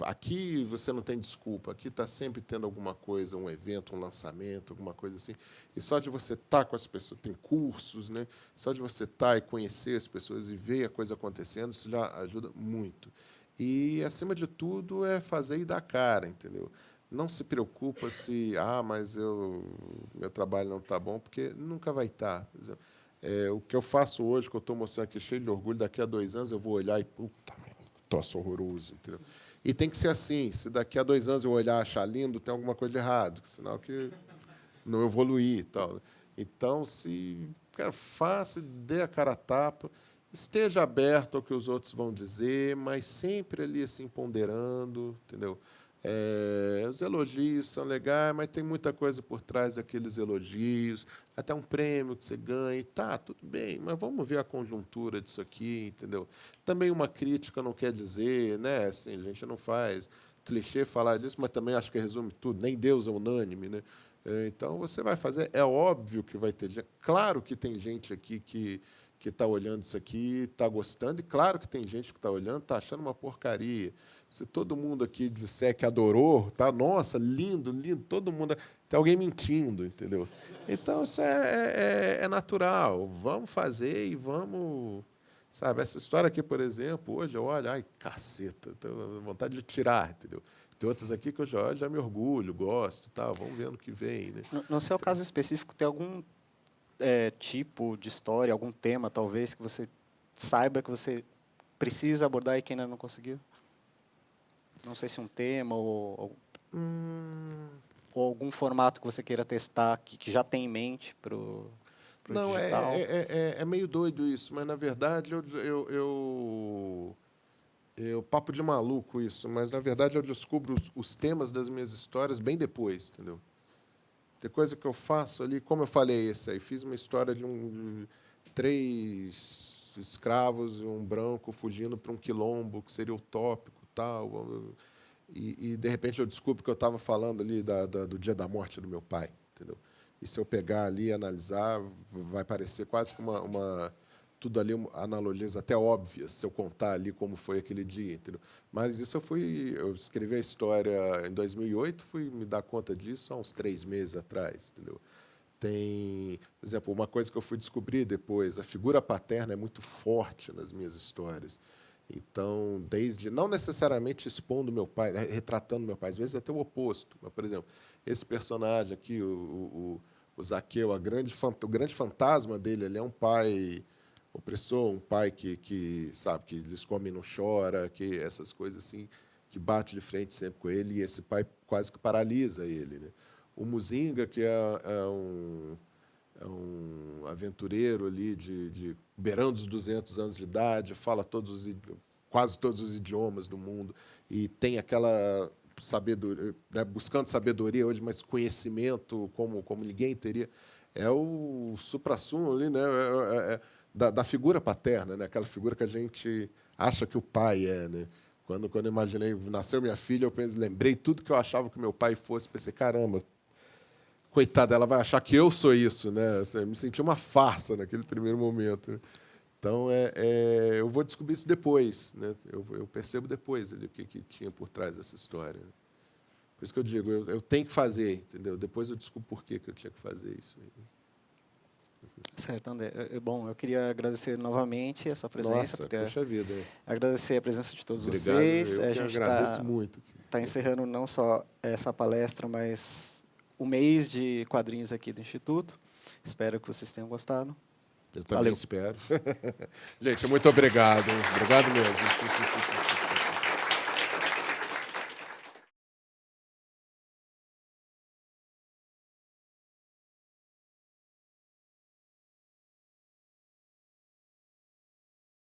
aqui você não tem desculpa. Aqui está sempre tendo alguma coisa, um evento, um lançamento, alguma coisa assim. E só de você estar com as pessoas, tem cursos, né? Só de você estar e conhecer as pessoas e ver a coisa acontecendo, isso já ajuda muito. E, acima de tudo, é fazer e dar cara, entendeu? não se preocupa se, mas meu trabalho não está bom, porque nunca vai estar. Por exemplo, o que eu faço hoje, que eu estou mostrando aqui, cheio de orgulho, daqui a 2 anos eu vou olhar e, puta, troço horroroso. Entendeu? E tem que ser assim. Se daqui a 2 anos eu olhar e achar lindo, tem alguma coisa de errado, sinal que não evoluir e tal. Então, cara, faça, dê a cara a tapa, esteja aberto ao que os outros vão dizer, mas sempre ali assim ponderando, entendeu? Os elogios são legais, mas tem muita coisa por trás daqueles elogios, até um prêmio que você ganha, tá, tudo bem, mas vamos ver a conjuntura disso aqui, entendeu? Também uma crítica não quer dizer, né? Assim, a gente não faz clichê falar disso, mas também acho que resume tudo, nem Deus é unânime, né? Então você vai fazer, é óbvio que vai ter gente, claro que tem gente aqui que está olhando isso aqui, está gostando, e claro que tem gente que está olhando, está achando uma porcaria. Se todo mundo aqui disser que adorou, tá? Nossa, lindo, lindo, todo mundo. Tem alguém mentindo, entendeu? Então, isso é natural. Vamos fazer e vamos. Sabe, essa história aqui, por exemplo, hoje eu olho, ai, caceta, tenho vontade de tirar, entendeu? Tem outras aqui que eu já me orgulho, gosto, tal, vamos ver no que vem. Né? No seu caso específico, tem algum tipo de história, algum tema, talvez, que você saiba que você precisa abordar e que ainda não conseguiu? Não sei se um tema ou algum formato que você queira testar, que já tem em mente para o Não, digital. é meio doido isso, mas, na verdade, papo de maluco isso, mas, na verdade, eu descubro os temas das minhas histórias bem depois, entendeu? Tem coisa que eu faço ali, como eu falei, esse aí, fiz uma história de 3 escravos e um branco fugindo para um quilombo, que seria utópico, tal, e de repente eu descubro que eu estava falando ali do dia da morte do meu pai, entendeu? E se eu pegar ali e analisar, vai parecer quase que tudo ali analogias até óbvias, se eu contar ali como foi aquele dia, entendeu? Mas isso eu escrevi a história em 2008, fui me dar conta disso há uns 3 meses atrás, entendeu? Tem, por exemplo, uma coisa que eu fui descobrir depois, a figura paterna é muito forte nas minhas histórias. Então, não necessariamente expondo meu pai, retratando meu pai, às vezes até o oposto. Mas, por exemplo, esse personagem aqui, o Zaqueu, o grande fantasma dele, ele é um pai opressor, um pai que sabe, que eles comem e não chora, que essas coisas assim, que bate de frente sempre com ele, e esse pai quase que paralisa ele. Né? O Muzinga, que é um aventureiro ali beirando os 200 anos de idade, fala quase todos os idiomas do mundo e tem aquela sabedoria, né, buscando sabedoria hoje, mas conhecimento como ninguém teria. É o suprassumo ali, né, da figura paterna, né, aquela figura que a gente acha que o pai é. Né? Quando eu imaginei, nasceu minha filha, lembrei tudo que eu achava que meu pai fosse, pensei, caramba, coitada, ela vai achar que eu sou isso, né? Assim, eu me senti uma farsa naquele primeiro momento. Né? Então, eu vou descobrir isso depois, né? Eu percebo depois ali, o que tinha por trás dessa história. Né? Por isso que eu digo, eu tenho que fazer, entendeu? Depois eu descubro por que eu tinha que fazer isso. Certo, André. Bom, eu queria agradecer novamente a sua presença. Nossa, puxa vida. Agradecer a presença de todos Obrigado, vocês. eu que agradeço muito. Está encerrando não só essa palestra, mas o mês de quadrinhos aqui do Instituto. Espero que vocês tenham gostado. Eu também espero. Gente, muito obrigado. Obrigado mesmo.